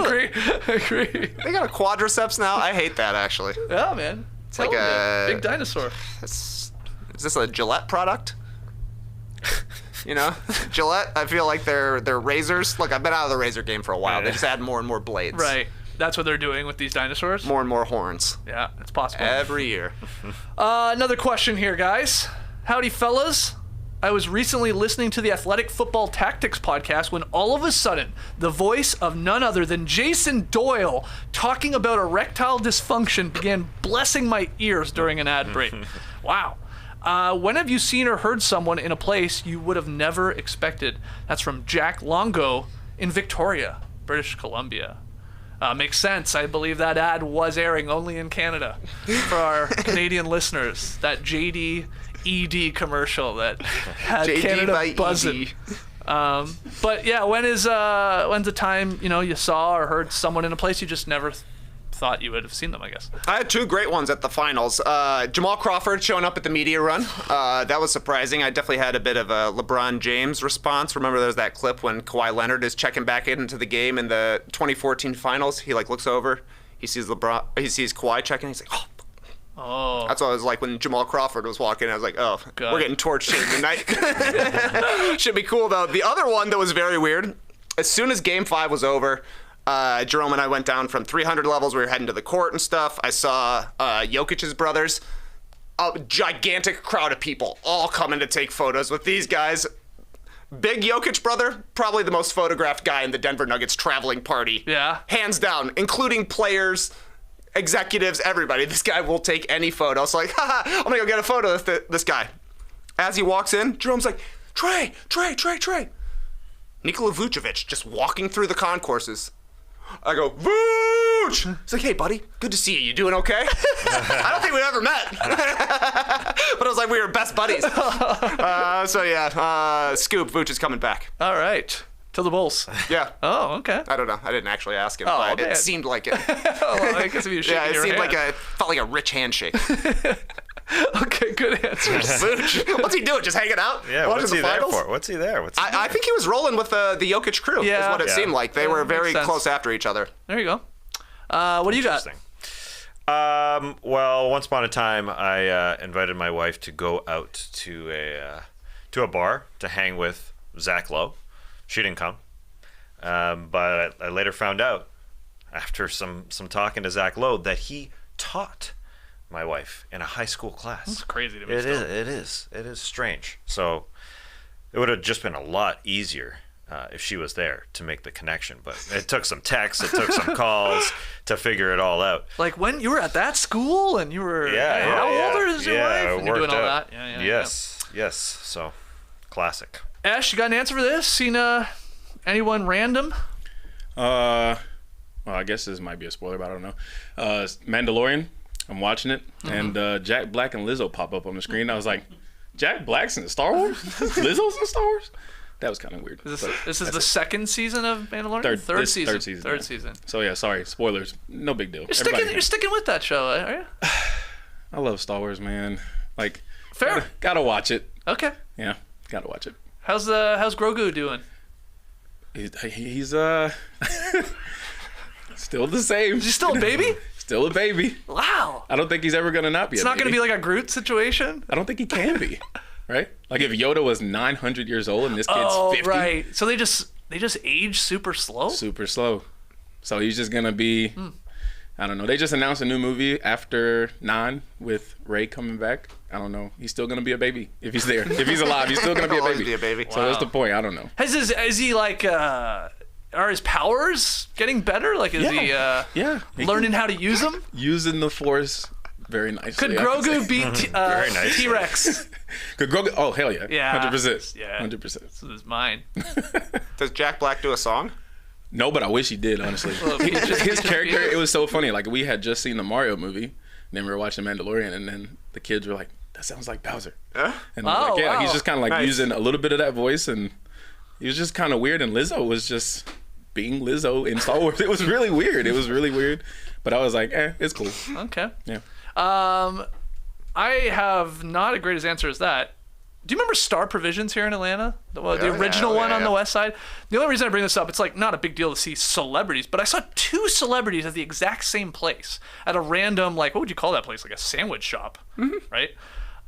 agree. They got a quadriceps now? I hate that, actually. Yeah, man. It's like a- big dinosaur. Is this a Gillette product? Gillette, I feel like they're razors. Look, I've been out of the razor game for a while. They just add more and more blades. Right. that's what they're doing with these dinosaurs? More and more horns. Yeah, it's possible. Every year. Another question here, guys. Howdy, fellas. I was recently listening to the Athletic Football Tactics podcast when all of a sudden the voice of none other than Jason Doyle talking about erectile dysfunction began blessing my ears during an ad break. Wow. When have you seen or heard someone in a place you would have never expected? That's from Jack Longo in Victoria, British Columbia. Makes sense. I believe that ad was airing only in Canada for our Canadian listeners. That JD ED commercial that had JD Canada by buzzing. ED. But yeah, when's the time you saw or heard someone in a place you just never thought you would have seen them, I guess? I had two great ones at the finals. Jamal Crawford showing up at the media run. That was surprising. I definitely had a bit of a LeBron James response. Remember there's that clip when Kawhi Leonard is checking back into the game in the 2014 finals. He looks over, he sees Kawhi checking, he's like, Oh. That's what I was like when Jamal Crawford was walking. I was like, oh, God. We're getting torched here tonight. Should be cool, though. The other one that was very weird, as soon as Game 5 was over, Jerome and I went down from 300 levels. We were heading to the court and stuff. I saw Jokic's brothers. A gigantic crowd of people all coming to take photos with these guys. Big Jokic brother, probably the most photographed guy in the Denver Nuggets traveling party. Yeah. Hands down, including players, executives, everybody. This guy will take any photo. So I'm gonna go get a photo of this guy. As he walks in, Jerome's like, Trey. Nikola Vucevic just walking through the concourses. I go, Vooch! He's like, hey, buddy, good to see you. You doing okay? I don't think we ever met. But I was like, we were best buddies. Scoop, Vooch is coming back. All right. To the Bulls. Yeah. Oh, okay. I don't know. I didn't actually ask him, Oh, but man. it seemed like it. Well, I guess if you shaking Yeah, it your seemed hand. felt like a rich handshake. Okay, good answers. Vooch, what's he doing? Just hanging out? Yeah, Watching what's the he there finals? for? What's he there? I think he was rolling with the Jokic crew, is Yeah. what it Yeah. seemed like. They Yeah, were makes very sense. close after each other. There you go. What do you got? Interesting. Well, once upon a time, I invited my wife to go out to a bar to hang with Zach Lowe. She didn't come, but I later found out after some talking to Zach Lowe that he taught my wife in a high school class. It's crazy to me. It still. is strange. So it would have just been a lot easier if she was there to make the connection. But it took some texts, it took some calls to figure it all out. Like when you were at that school and you were how old is your wife? And you're doing all that. Yeah, Yes. So classic. Ash, you got an answer for this? Seen anyone random? Well, I guess this might be a spoiler, but I don't know. Mandalorian. I'm watching it, and Jack Black and Lizzo pop up on the screen. I was like, Jack Black's in Star Wars? Lizzo's in Star Wars? That was kind of weird. This is the second season of Mandalorian? Third season. season. Third yeah. season. So yeah, sorry, spoilers. No big deal. You're sticking with that show, are you? I love Star Wars, man. Like, Fair. Gotta watch it. Okay. Yeah, gotta watch it. How's Grogu doing? He's still the same. Is he still a baby? Still a baby. Wow. I don't think he's ever gonna not be. It's not going to be like a Groot situation? I don't think he can be. Right? Like if Yoda was 900 years old and this kid's 50. Right. So they just age super slow? Super slow. So he's just gonna be. I don't know. They just announced a new movie after 9 with Rey coming back. I don't know. He's still gonna be a baby if he's there. If he's alive, he's still gonna be a Always baby. be a baby. So that's the point. I don't know. Is he like are his powers getting better? Like is he Yeah. learning how to use them? Using the Force very nicely. Could I could say. Grogu beat Very nice. T-Rex? Could Grogu? Oh hell yeah. Yeah. 100%. Yeah. 100%. This is mine. Does Jack Black do a song? No, but I wish he did, honestly. Well, he just- His character, it was so funny. Like, we had just seen the Mario movie, and then we were watching Mandalorian, and then the kids were like, that sounds like Bowser. Huh? And I was like, yeah, wow. he's just kind of like Nice. using a little bit of that voice, and he was just kind of weird, and Lizzo was just being Lizzo in Star Wars. It was really weird. It was really weird. But I was like, it's cool. Okay. Yeah. I have not a great as answer as that. Do you remember Star Provisions here in Atlanta? The original one on the west side? The only reason I bring this up, it's like not a big deal to see celebrities, but I saw 2 celebrities at the exact same place at a random, like, what would you call that place? Like a sandwich shop, right?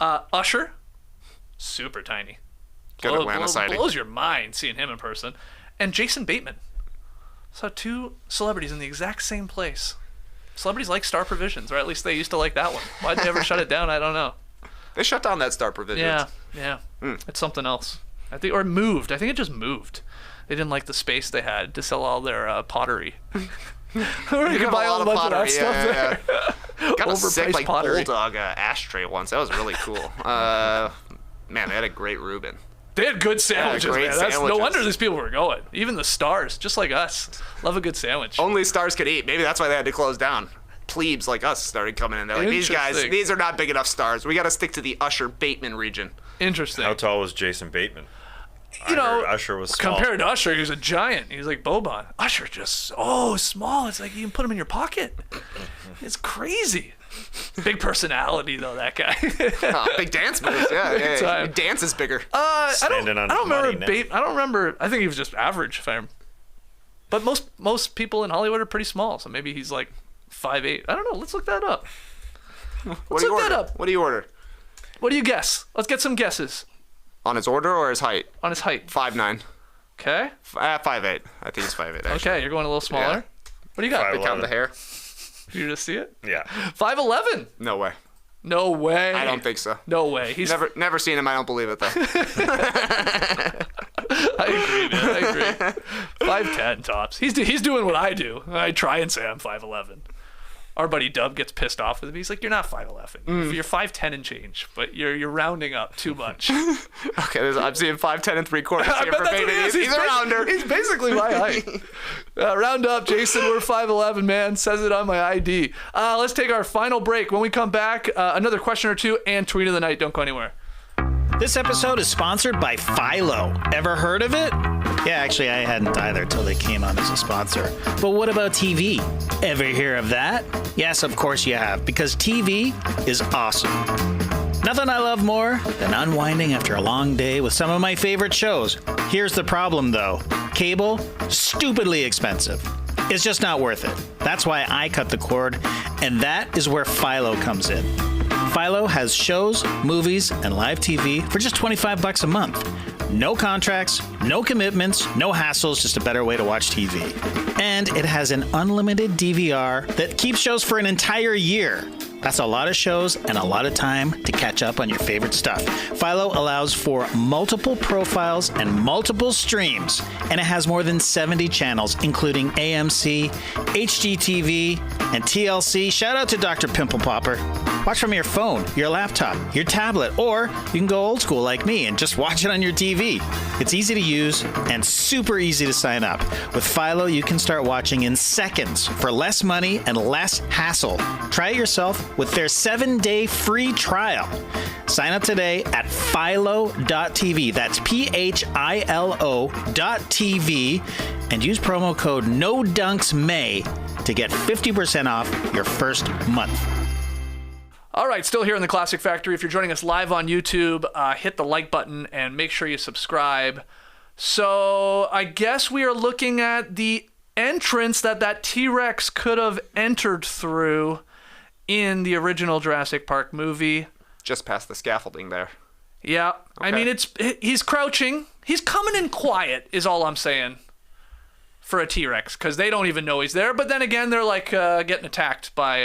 Usher, super tiny. Good Atlanta sighting. Blows your mind seeing him in person. And Jason Bateman. Saw two celebrities in the exact same place. Celebrities like Star Provisions, or at least they used to like that one. Why'd they ever shut it down? I don't know. They shut down that Star Provisions. Yeah. It's something else. I think, or it moved. I think it just moved. They didn't like the space they had to sell all their pottery. You could buy all a bunch of that stuff there. Got a sick like pottery. bulldog ashtray once. That was really cool. Man, they had a great Reuben. They had good sandwiches, great man. No sandwiches. wonder these people were going. Even the stars, just like us, love a good sandwich. Only stars could eat. Maybe that's why they had to close down. Plebes like us started coming in. They're like, these guys, Interesting. these are not big enough stars. We got to stick to the Usher Bateman region. Interesting. How tall was Jason Bateman? You know, Usher was small. compared to Usher, he was a giant. He was like Boban. Usher just so small. It's like you can put him in your pocket. It's crazy. Big personality though, that guy. Big dance moves. Yeah. time. He dances bigger. I Standing don't on remember money now. I don't remember. I think he was just average. But most people in Hollywood are pretty small, so maybe he's like 5'8". I don't know. Let's look that up. What do you look order? that up. What do you order? What do you guess? Let's get some guesses On his order or his height? on his height. 5'9". Okay. 5'8". I think he's 5'8". Actually. Okay, you're going a little smaller. Yeah. What do you got? They count the hair? You just see it? Yeah. 5'11". No way. No way. I don't think so. No way. He's Never seen him. I don't believe it though. I agree, man. I agree. 5'10" tops. He's doing what I do. I try and say I'm 5'11". Our buddy Dub gets pissed off with me. He's like, "You're not 5'11". You're 5'10" and change, but you're rounding up too much." Okay, I'm seeing 5'10" and 3/4. I bet that's what he is. He's a rounder. He's basically my height. Round up, Jason. We're 5'11", man. Says it on my ID. Let's take our final break. When we come back, another question or two and tweet of the night. Don't go anywhere. This episode is sponsored by Philo. Ever heard of it? Yeah, actually, I hadn't either till they came on as a sponsor. But what about TV? Ever hear of that? Yes, of course you have, because TV is awesome. Nothing I love more than unwinding after a long day with some of my favorite shows. Here's the problem, though. Cable, stupidly expensive. It's just not worth it. That's why I cut the cord, and that is where Philo comes in. Philo has shows, movies, and live TV for just $25 a month. No contracts, no commitments, no hassles, just a better way to watch TV. And it has an unlimited DVR that keeps shows for an entire year. That's a lot of shows and a lot of time to catch up on your favorite stuff. Philo allows for multiple profiles and multiple streams, and it has more than 70 channels, including AMC, HGTV, and TLC. Shout out to Dr. Pimple Popper. Watch from your phone, your laptop, your tablet, or you can go old school like me and just watch it on your TV. It's easy to use and super easy to sign up. With Philo, you can start watching in seconds for less money and less hassle. Try it yourself with their 7-day free trial. Sign up today at philo.tv. That's philo.tv, and use promo code NODUNKSMAY to get 50% off your first month. All right, still here in the Classic Factory. If you're joining us live on YouTube, hit the like button and make sure you subscribe. So I guess we are looking at the entrance that T-Rex could have entered through in the original Jurassic Park movie. Just past the scaffolding there. Yeah, I Okay. mean, he's crouching. He's coming in quiet is all I'm saying for a T-Rex, because they don't even know he's there. But then again, they're like getting attacked by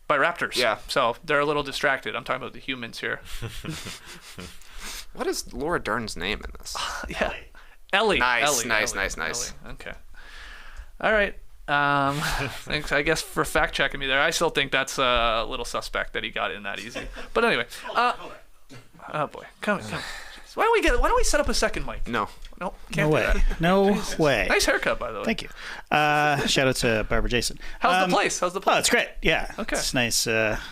raptors. Yeah. So they're a little distracted. I'm talking about the humans here. What is Laura Dern's name in this? Yeah. Ellie. Nice. Ellie. Okay. All right. Thanks, I guess, for fact checking me there. I still think that's a little suspect that he got in that easy. But anyway. Oh boy. Come on. Why don't we set up a second mic? No. No, No can't do way. that. No way. Nice haircut, by the way. Thank you. Shout out to Barbara Jason. How's the place? Oh, it's great. Yeah. Okay. It's a nice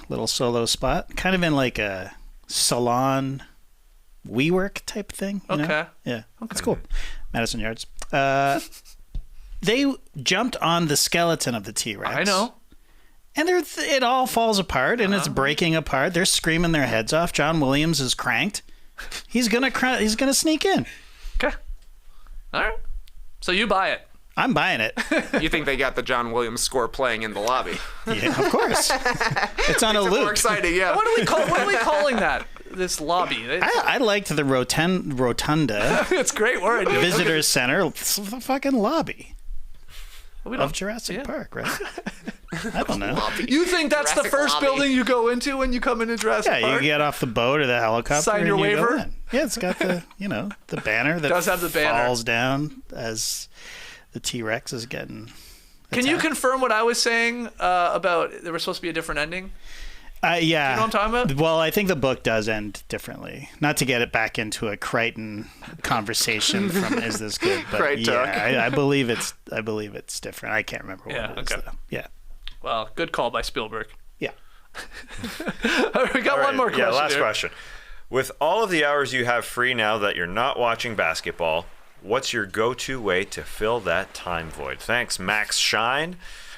little solo spot. Kind of in like a salon WeWork type thing. You know? Okay. Yeah. It's cool. Madison Yards. They jumped on the skeleton of the T-Rex. I know. And it all falls apart, and it's breaking apart. They're screaming their heads off. John Williams is cranked. He's gonna sneak in. Okay. All right. So you buy it. I'm buying it. You think they got the John Williams score playing in the lobby? Yeah, of course. It's on a More loop. exciting, yeah. What are we calling that? this lobby. I liked the rotunda It's a great word. dude. visitor center. It's the fucking lobby We of don't- Jurassic yeah. Park, right? I don't know. You think that's the Jurassic first lobby. building you go into when you come into Jurassic Yeah, Park? you get off the boat or the helicopter. Sign your and you go waiver? in. Yeah, it's got the the banner that Does have the banner. falls down as the T-Rex is getting. Can you attacked. confirm what I was saying about there was supposed to be a different ending? Yeah. You know what I'm talking about? Well, I think the book does end differently. Not to get it back into a Crichton conversation from "Is this good?" But Crichton talk. I believe it's different. I can't remember what Yeah, it is. okay. Though. Yeah. Well, good call by Spielberg. Yeah. We got one more question. Yeah, last here. question. With all of the hours you have free now that you're not watching basketball, what's your go-to way to fill that time void? Thanks, Max Shine.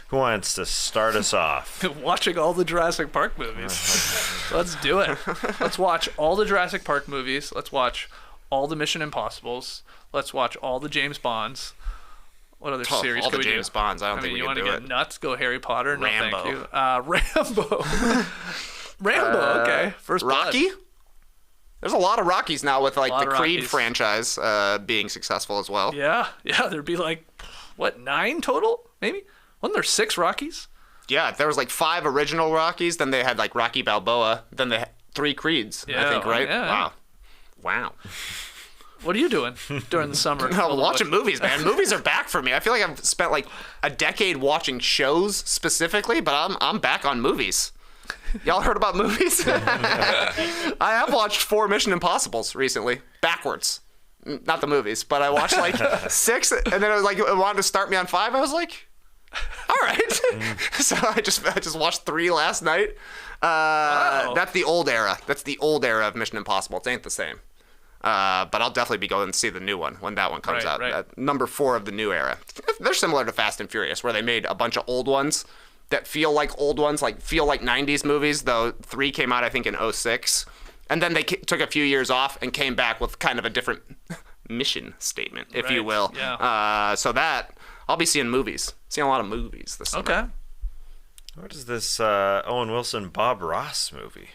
Who wants to start us off? Watching all the Jurassic Park movies. Let's do it. Let's watch all the Jurassic Park movies. Let's watch all the Mission Impossibles. Let's watch all the James Bonds. What other Oh, series all could the we James do? Bonds. I don't I think mean, we you can want to do get it. nuts? Go Harry Potter. No, Rambo. thank you. Rambo. Rambo. Okay. First Blood. Rocky? There's a lot of Rockies now with like lot the of Creed Rockies. franchise being successful as well. Yeah. There'd be like, what, 9 total? Maybe? Wasn't there 6 Rockies? Yeah, there was like 5 original Rockies, then they had like Rocky Balboa, then they had 3 Creeds, Yeah, I think, right? yeah. Wow. What are you doing during the summer? No, watching movies, man. Movies are back for me. I feel like I've spent like a decade watching shows specifically, but I'm back on movies. Y'all heard about movies? I have watched 4 Mission Impossibles recently, backwards. Not the movies, but I watched like 6, and then it was like it wanted to start me on 5. I was like, all right. So I just watched 3 last night. That's the old era. That's the old era of Mission Impossible. It ain't the same. But I'll definitely be going to see the new one when that one comes Right, out. right. Number 4 of the new era. They're similar to Fast and Furious, where they made a bunch of old ones that feel like old ones, like feel like 90s movies, though 3 came out, I think, in 06. And then they took a few years off and came back with kind of a different mission statement, if you Right, will. yeah. So that, I'll be seeing movies. Seeing a lot of movies this summer. Okay. What is this Owen Wilson Bob Ross movie?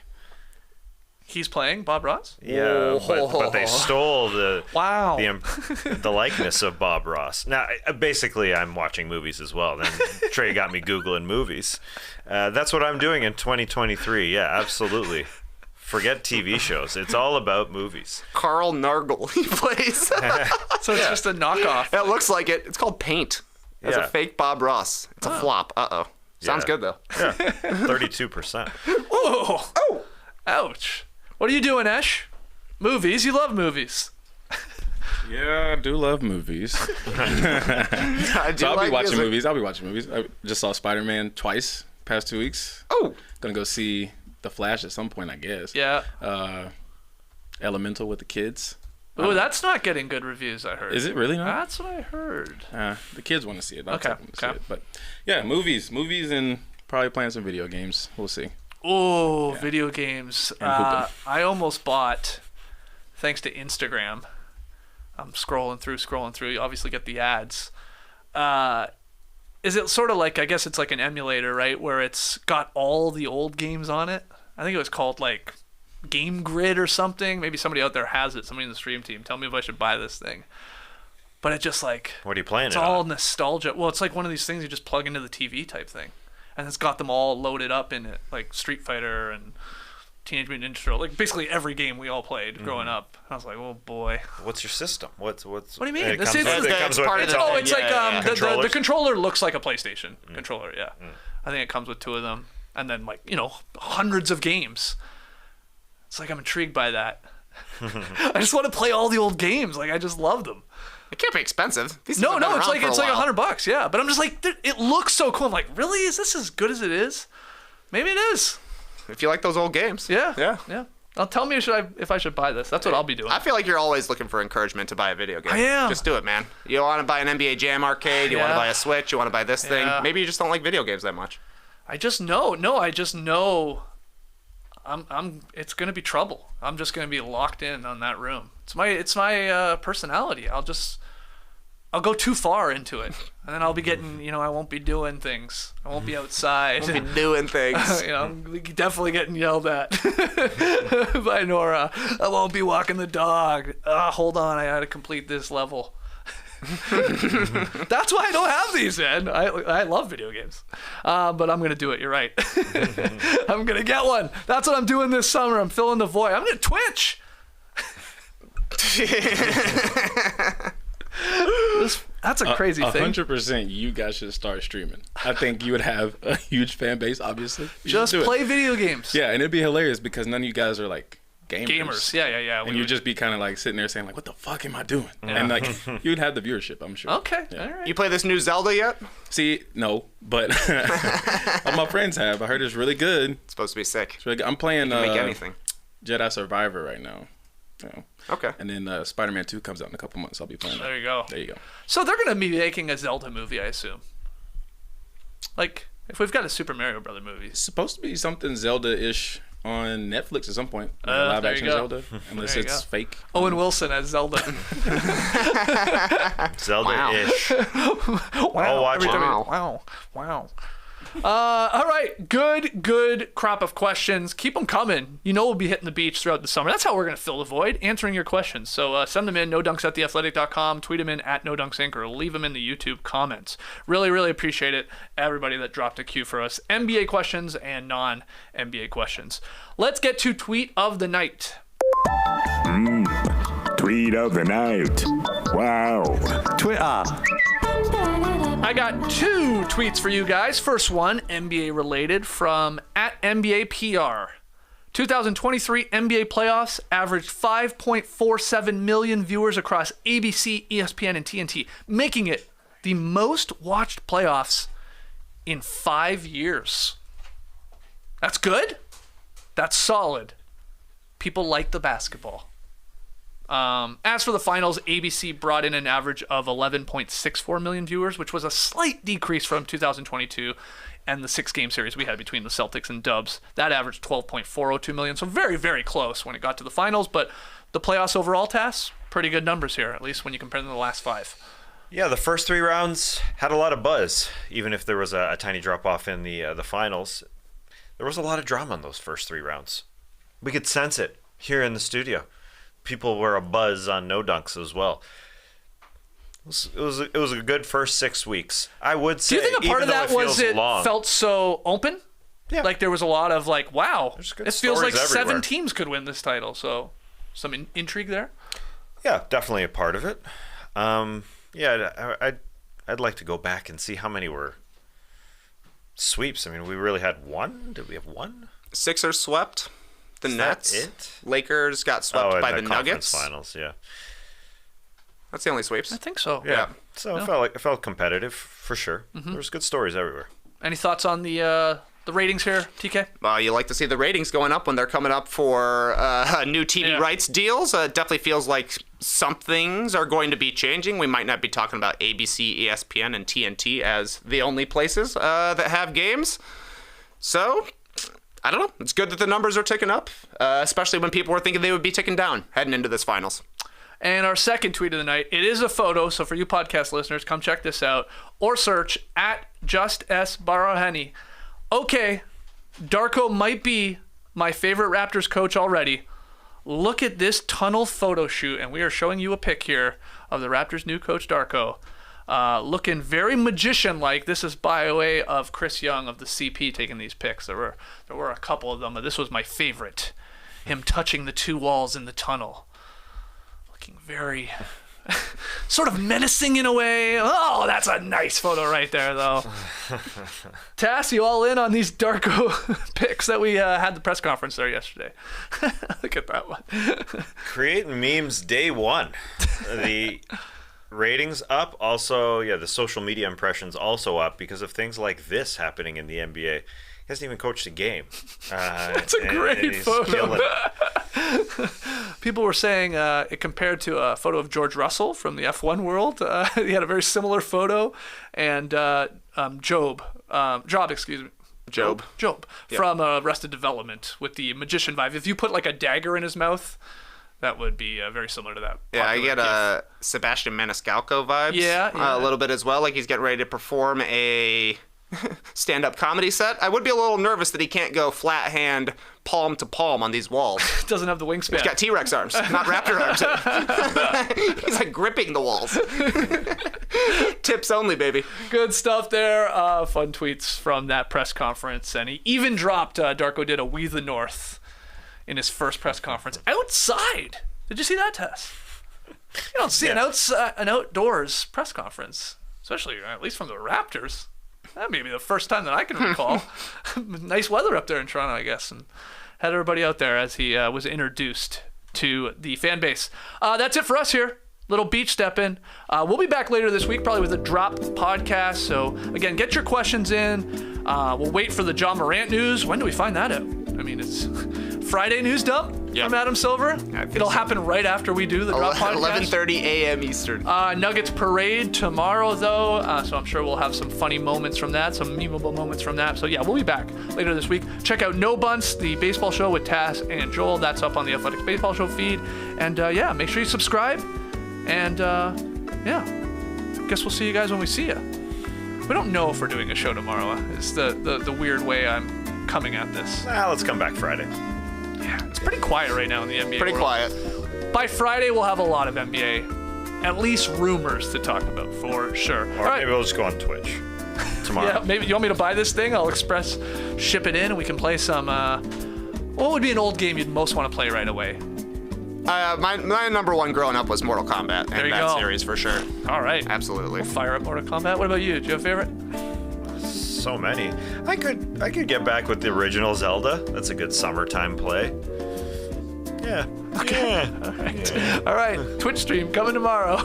He's playing Bob Ross? Yeah, but they stole the Wow. the likeness of Bob Ross. Now, basically, I'm watching movies as well. Then Trey got me Googling movies. That's what I'm doing in 2023. Yeah, absolutely. Forget TV shows. It's all about movies. Carl Nargle, he plays. So it's just a knockoff. It looks like it. It's called Paint. It's Yeah. a fake Bob Ross. It's a flop. Uh-oh. Sounds Yeah. good, though. Yeah, 32%. Oh. Ouch. What are you doing, Esh? Movies? You love movies. Yeah, I do love movies. I do So I'll be like watching music. movies. I'll be watching movies. I just saw Spider-Man twice past 2 weeks. Oh, Gonna go see The Flash at some point, I guess. Yeah. Elemental with the kids. Ooh, that's not getting good reviews, I heard. Is it really not? That's what I heard. The kids want to see it. I'll Okay, take them to okay. see it. But yeah, movies, and probably playing some video games. We'll see. Oh, video games. And hooping. I almost bought, thanks to Instagram. I'm scrolling through. You obviously get the ads. Is it sort of like, I guess it's like an emulator, right? Where it's got all the old games on it. I think it was called like Game Grid or something. Maybe somebody out there has it. Somebody in the stream team. Tell me if I should buy this thing. But it just like, What are you playing it's it all on? nostalgia. Well, it's like one of these things you just plug into the TV type thing. And it's got them all loaded up in it, like Street Fighter and Teenage Mutant Ninja Turtles, like basically every game we all played growing up. I was like, oh boy. What's your system? What do you mean? It This comes, is- it comes it's part with of the- Oh, it's Yeah, like yeah, yeah. the Controllers? controller looks like a PlayStation controller. Yeah, I think it comes with 2 of them, and then like hundreds of games. It's like I'm intrigued by that. I just want to play all the old games. Like I just love them. it can't be expensive. These No, things have been it's around like for a it's like while. $100. Yeah, but I'm just like it looks so cool. I'm like, really? Is this as good as it is? Maybe it is. If you like those old games. Yeah. Yeah. Yeah. Now tell me if I should buy this. That's what I'll be doing. I feel like you're always looking for encouragement to buy a video game. I am. Just do it, man. You want to buy an NBA Jam arcade, you want to Yeah. buy a Switch, you want to buy this thing. Yeah. Maybe you just don't like video games that much. I just know. No, I just know. It's gonna be trouble. I'm just gonna be locked in on that room. It's my personality. I'll go too far into it, and then I'll be getting, I won't be doing things. I won't be outside. Be doing things. I'm definitely getting yelled at by Nora. I won't be walking the dog. Hold on, I gotta complete this level. That's why I don't have these, man. I love video games, but I'm gonna do it. You're right. I'm gonna get one. That's what I'm doing this summer. I'm filling the void. I'm gonna Twitch. That's a crazy thing. 100%, you guys should start streaming. I think you would have a huge fan base. Obviously, just play video games. Yeah, and it'd be hilarious because none of you guys are like gamers. Yeah. And you'd just be kind of like sitting there saying like, "What the fuck am I doing?" And like you'd have the viewership, I'm sure. Okay, yeah. All right. You play this new Zelda yet? See, no, but all my friends have. I heard it's really good. It's supposed to be sick. It's really good. I'm playing You can make anything. Jedi Survivor right now. Okay. And then Spider-Man 2 comes out in a couple months. I'll be playing that. There you go. There you go. So they're gonna be making a Zelda movie, I assume. Like, if we've got a Super Mario Brother movie. It's supposed to be something Zelda-ish on Netflix at some point. Like a there live-action you go. Zelda, unless There you it's go. fake. Owen Wilson as Zelda. Zelda-ish. Wow. I'll watch Every it. time Wow. All right. Good crop of questions. Keep them coming. We'll be hitting the beach throughout the summer. That's how we're going to fill the void, answering your questions. So send them in, nodunks@theathletic.com, tweet them in @nodunksink, or leave them in the YouTube comments. Really, really appreciate it, everybody that dropped a queue for us. NBA questions and non-NBA questions. Let's get to tweet of the night. Tweet of the night. Wow. Twitter. I got 2 tweets for you guys. First one, NBA related, from @NBAPR. 2023 NBA playoffs averaged 5.47 million viewers across ABC, ESPN, and TNT, making it the most watched playoffs in 5 years. That's good. That's solid. People like the basketball. As for the finals, ABC brought in an average of 11.64 million viewers, which was a slight decrease from 2022 and the 6-game series we had between the Celtics and Dubs. That averaged 12.402 million, so very, very close when it got to the finals. But the playoffs overall, Tass, pretty good numbers here, at least when you compare them to the last 5. Yeah, the first 3 rounds had a lot of buzz, even if there was a tiny drop-off in the finals. There was a lot of drama in those first 3 rounds. We could sense it here in the studio. People were a buzz on No Dunks as well. It was a good first 6 weeks. I would say. Do you think a part of that was it felt so open? Yeah. Like there was a lot of like, wow, good it feels like stories everywhere. 7 teams could win this title. So some intrigue there. Yeah, definitely a part of it. Yeah, I'd like to go back and see how many were sweeps. I mean, we really had one. Did we have one? Sixers swept the Nets. That it? Lakers got swept by the conference Nuggets. finals. Yeah. That's the only sweeps. I think so. Yeah. So it felt competitive for sure. Mm-hmm. There's good stories everywhere. Any thoughts on the ratings here, TK? You like to see the ratings going up when they're coming up for new TV rights deals. Definitely feels like some things are going to be changing. We might not be talking about ABC, ESPN, and TNT as the only places that have games. So, I don't know. It's good that the numbers are ticking up, especially when people were thinking they would be ticking down heading into this finals. And our second tweet of the night, it is a photo, so for you podcast listeners, come check this out, or search @JustSBaraheni. Okay, Darko might be my favorite Raptors coach already. Look at this tunnel photo shoot, and we are showing you a pic here of the Raptors' new coach, Darko. Looking very magician-like. This is by way of Chris Young of the CP taking these pics. There were a couple of them, but this was my favorite. Him touching the 2 walls in the tunnel. Looking very sort of menacing in a way. Oh, that's a nice photo right there, though. Tass, you all in on these Darko pics that we had the press conference there yesterday? Look at that one. Creating memes day one. The ratings up. Also, the social media impressions also up because of things like this happening in the NBA. He hasn't even coached a game. That's a great photo. People were saying it compared to a photo of George Russell from the F1 world. He had a very similar photo. And Job, from Arrested Development with the magician vibe. If you put like a dagger in his mouth, that would be very similar to that. Yeah, I popular get GIF. Sebastian Maniscalco vibes. Yeah. A little bit as well. Like he's getting ready to perform a stand-up comedy set. I would be a little nervous that he can't go flat hand, palm to palm on these walls. Doesn't have the wingspan. He's got T-Rex arms, not raptor arms. He's like gripping the walls. Tips only, baby. Good stuff there. Fun tweets from that press conference. And he even dropped, Darko did a We the North in his first press conference outside. Did you see that, Tess? You don't see an outdoors press conference, especially at least from the Raptors. That may be the first time that I can recall. Nice weather up there in Toronto, I guess, and had everybody out there as he was introduced to the fan base. That's it for us here. Little beach step in. We'll be back later this week, probably with a drop podcast. So again, get your questions in. We'll wait for the John Morant news. When do we find that out? I mean, it's Friday news dump from Adam Silver. It'll happen right after we do the drop podcast. 11:30 a.m. Eastern. Nuggets parade tomorrow, though, so I'm sure we'll have some funny moments from that, some memeable moments from that. So yeah, we'll be back later this week. Check out No Bunts, the baseball show with Taz and Joel. That's up on the Athletics Baseball Show feed. And yeah, make sure you subscribe. And yeah, guess we'll see you guys when we see you. We don't know if we're doing a show tomorrow. It's the weird way I'm coming at this. Let's come back Friday. Yeah, it's pretty quiet right now in the NBA Pretty world. quiet. By Friday, we'll have a lot of NBA, at least rumors to talk about for sure. Or maybe we'll just go on Twitch tomorrow. Yeah, maybe you want me to buy this thing? I'll express ship it in, and we can play some. What would be an old game you'd most want to play right away? My number one growing up was Mortal Kombat. There And you that go. series for sure. All right. Absolutely. Fire up Mortal Kombat. What about you? Do you have a favorite? So many. I could get back with the original Zelda. That's a good summertime play. Yeah. Okay. Yeah. All right. Twitch stream coming tomorrow.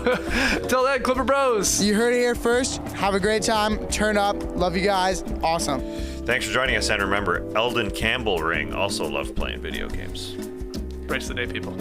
Till then, Clipper Bros. You heard it here first. Have a great time. Turn up. Love you guys. Awesome. Thanks for joining us, and remember, Eldon Campbell Ring also loved playing video games. Brace the day, people.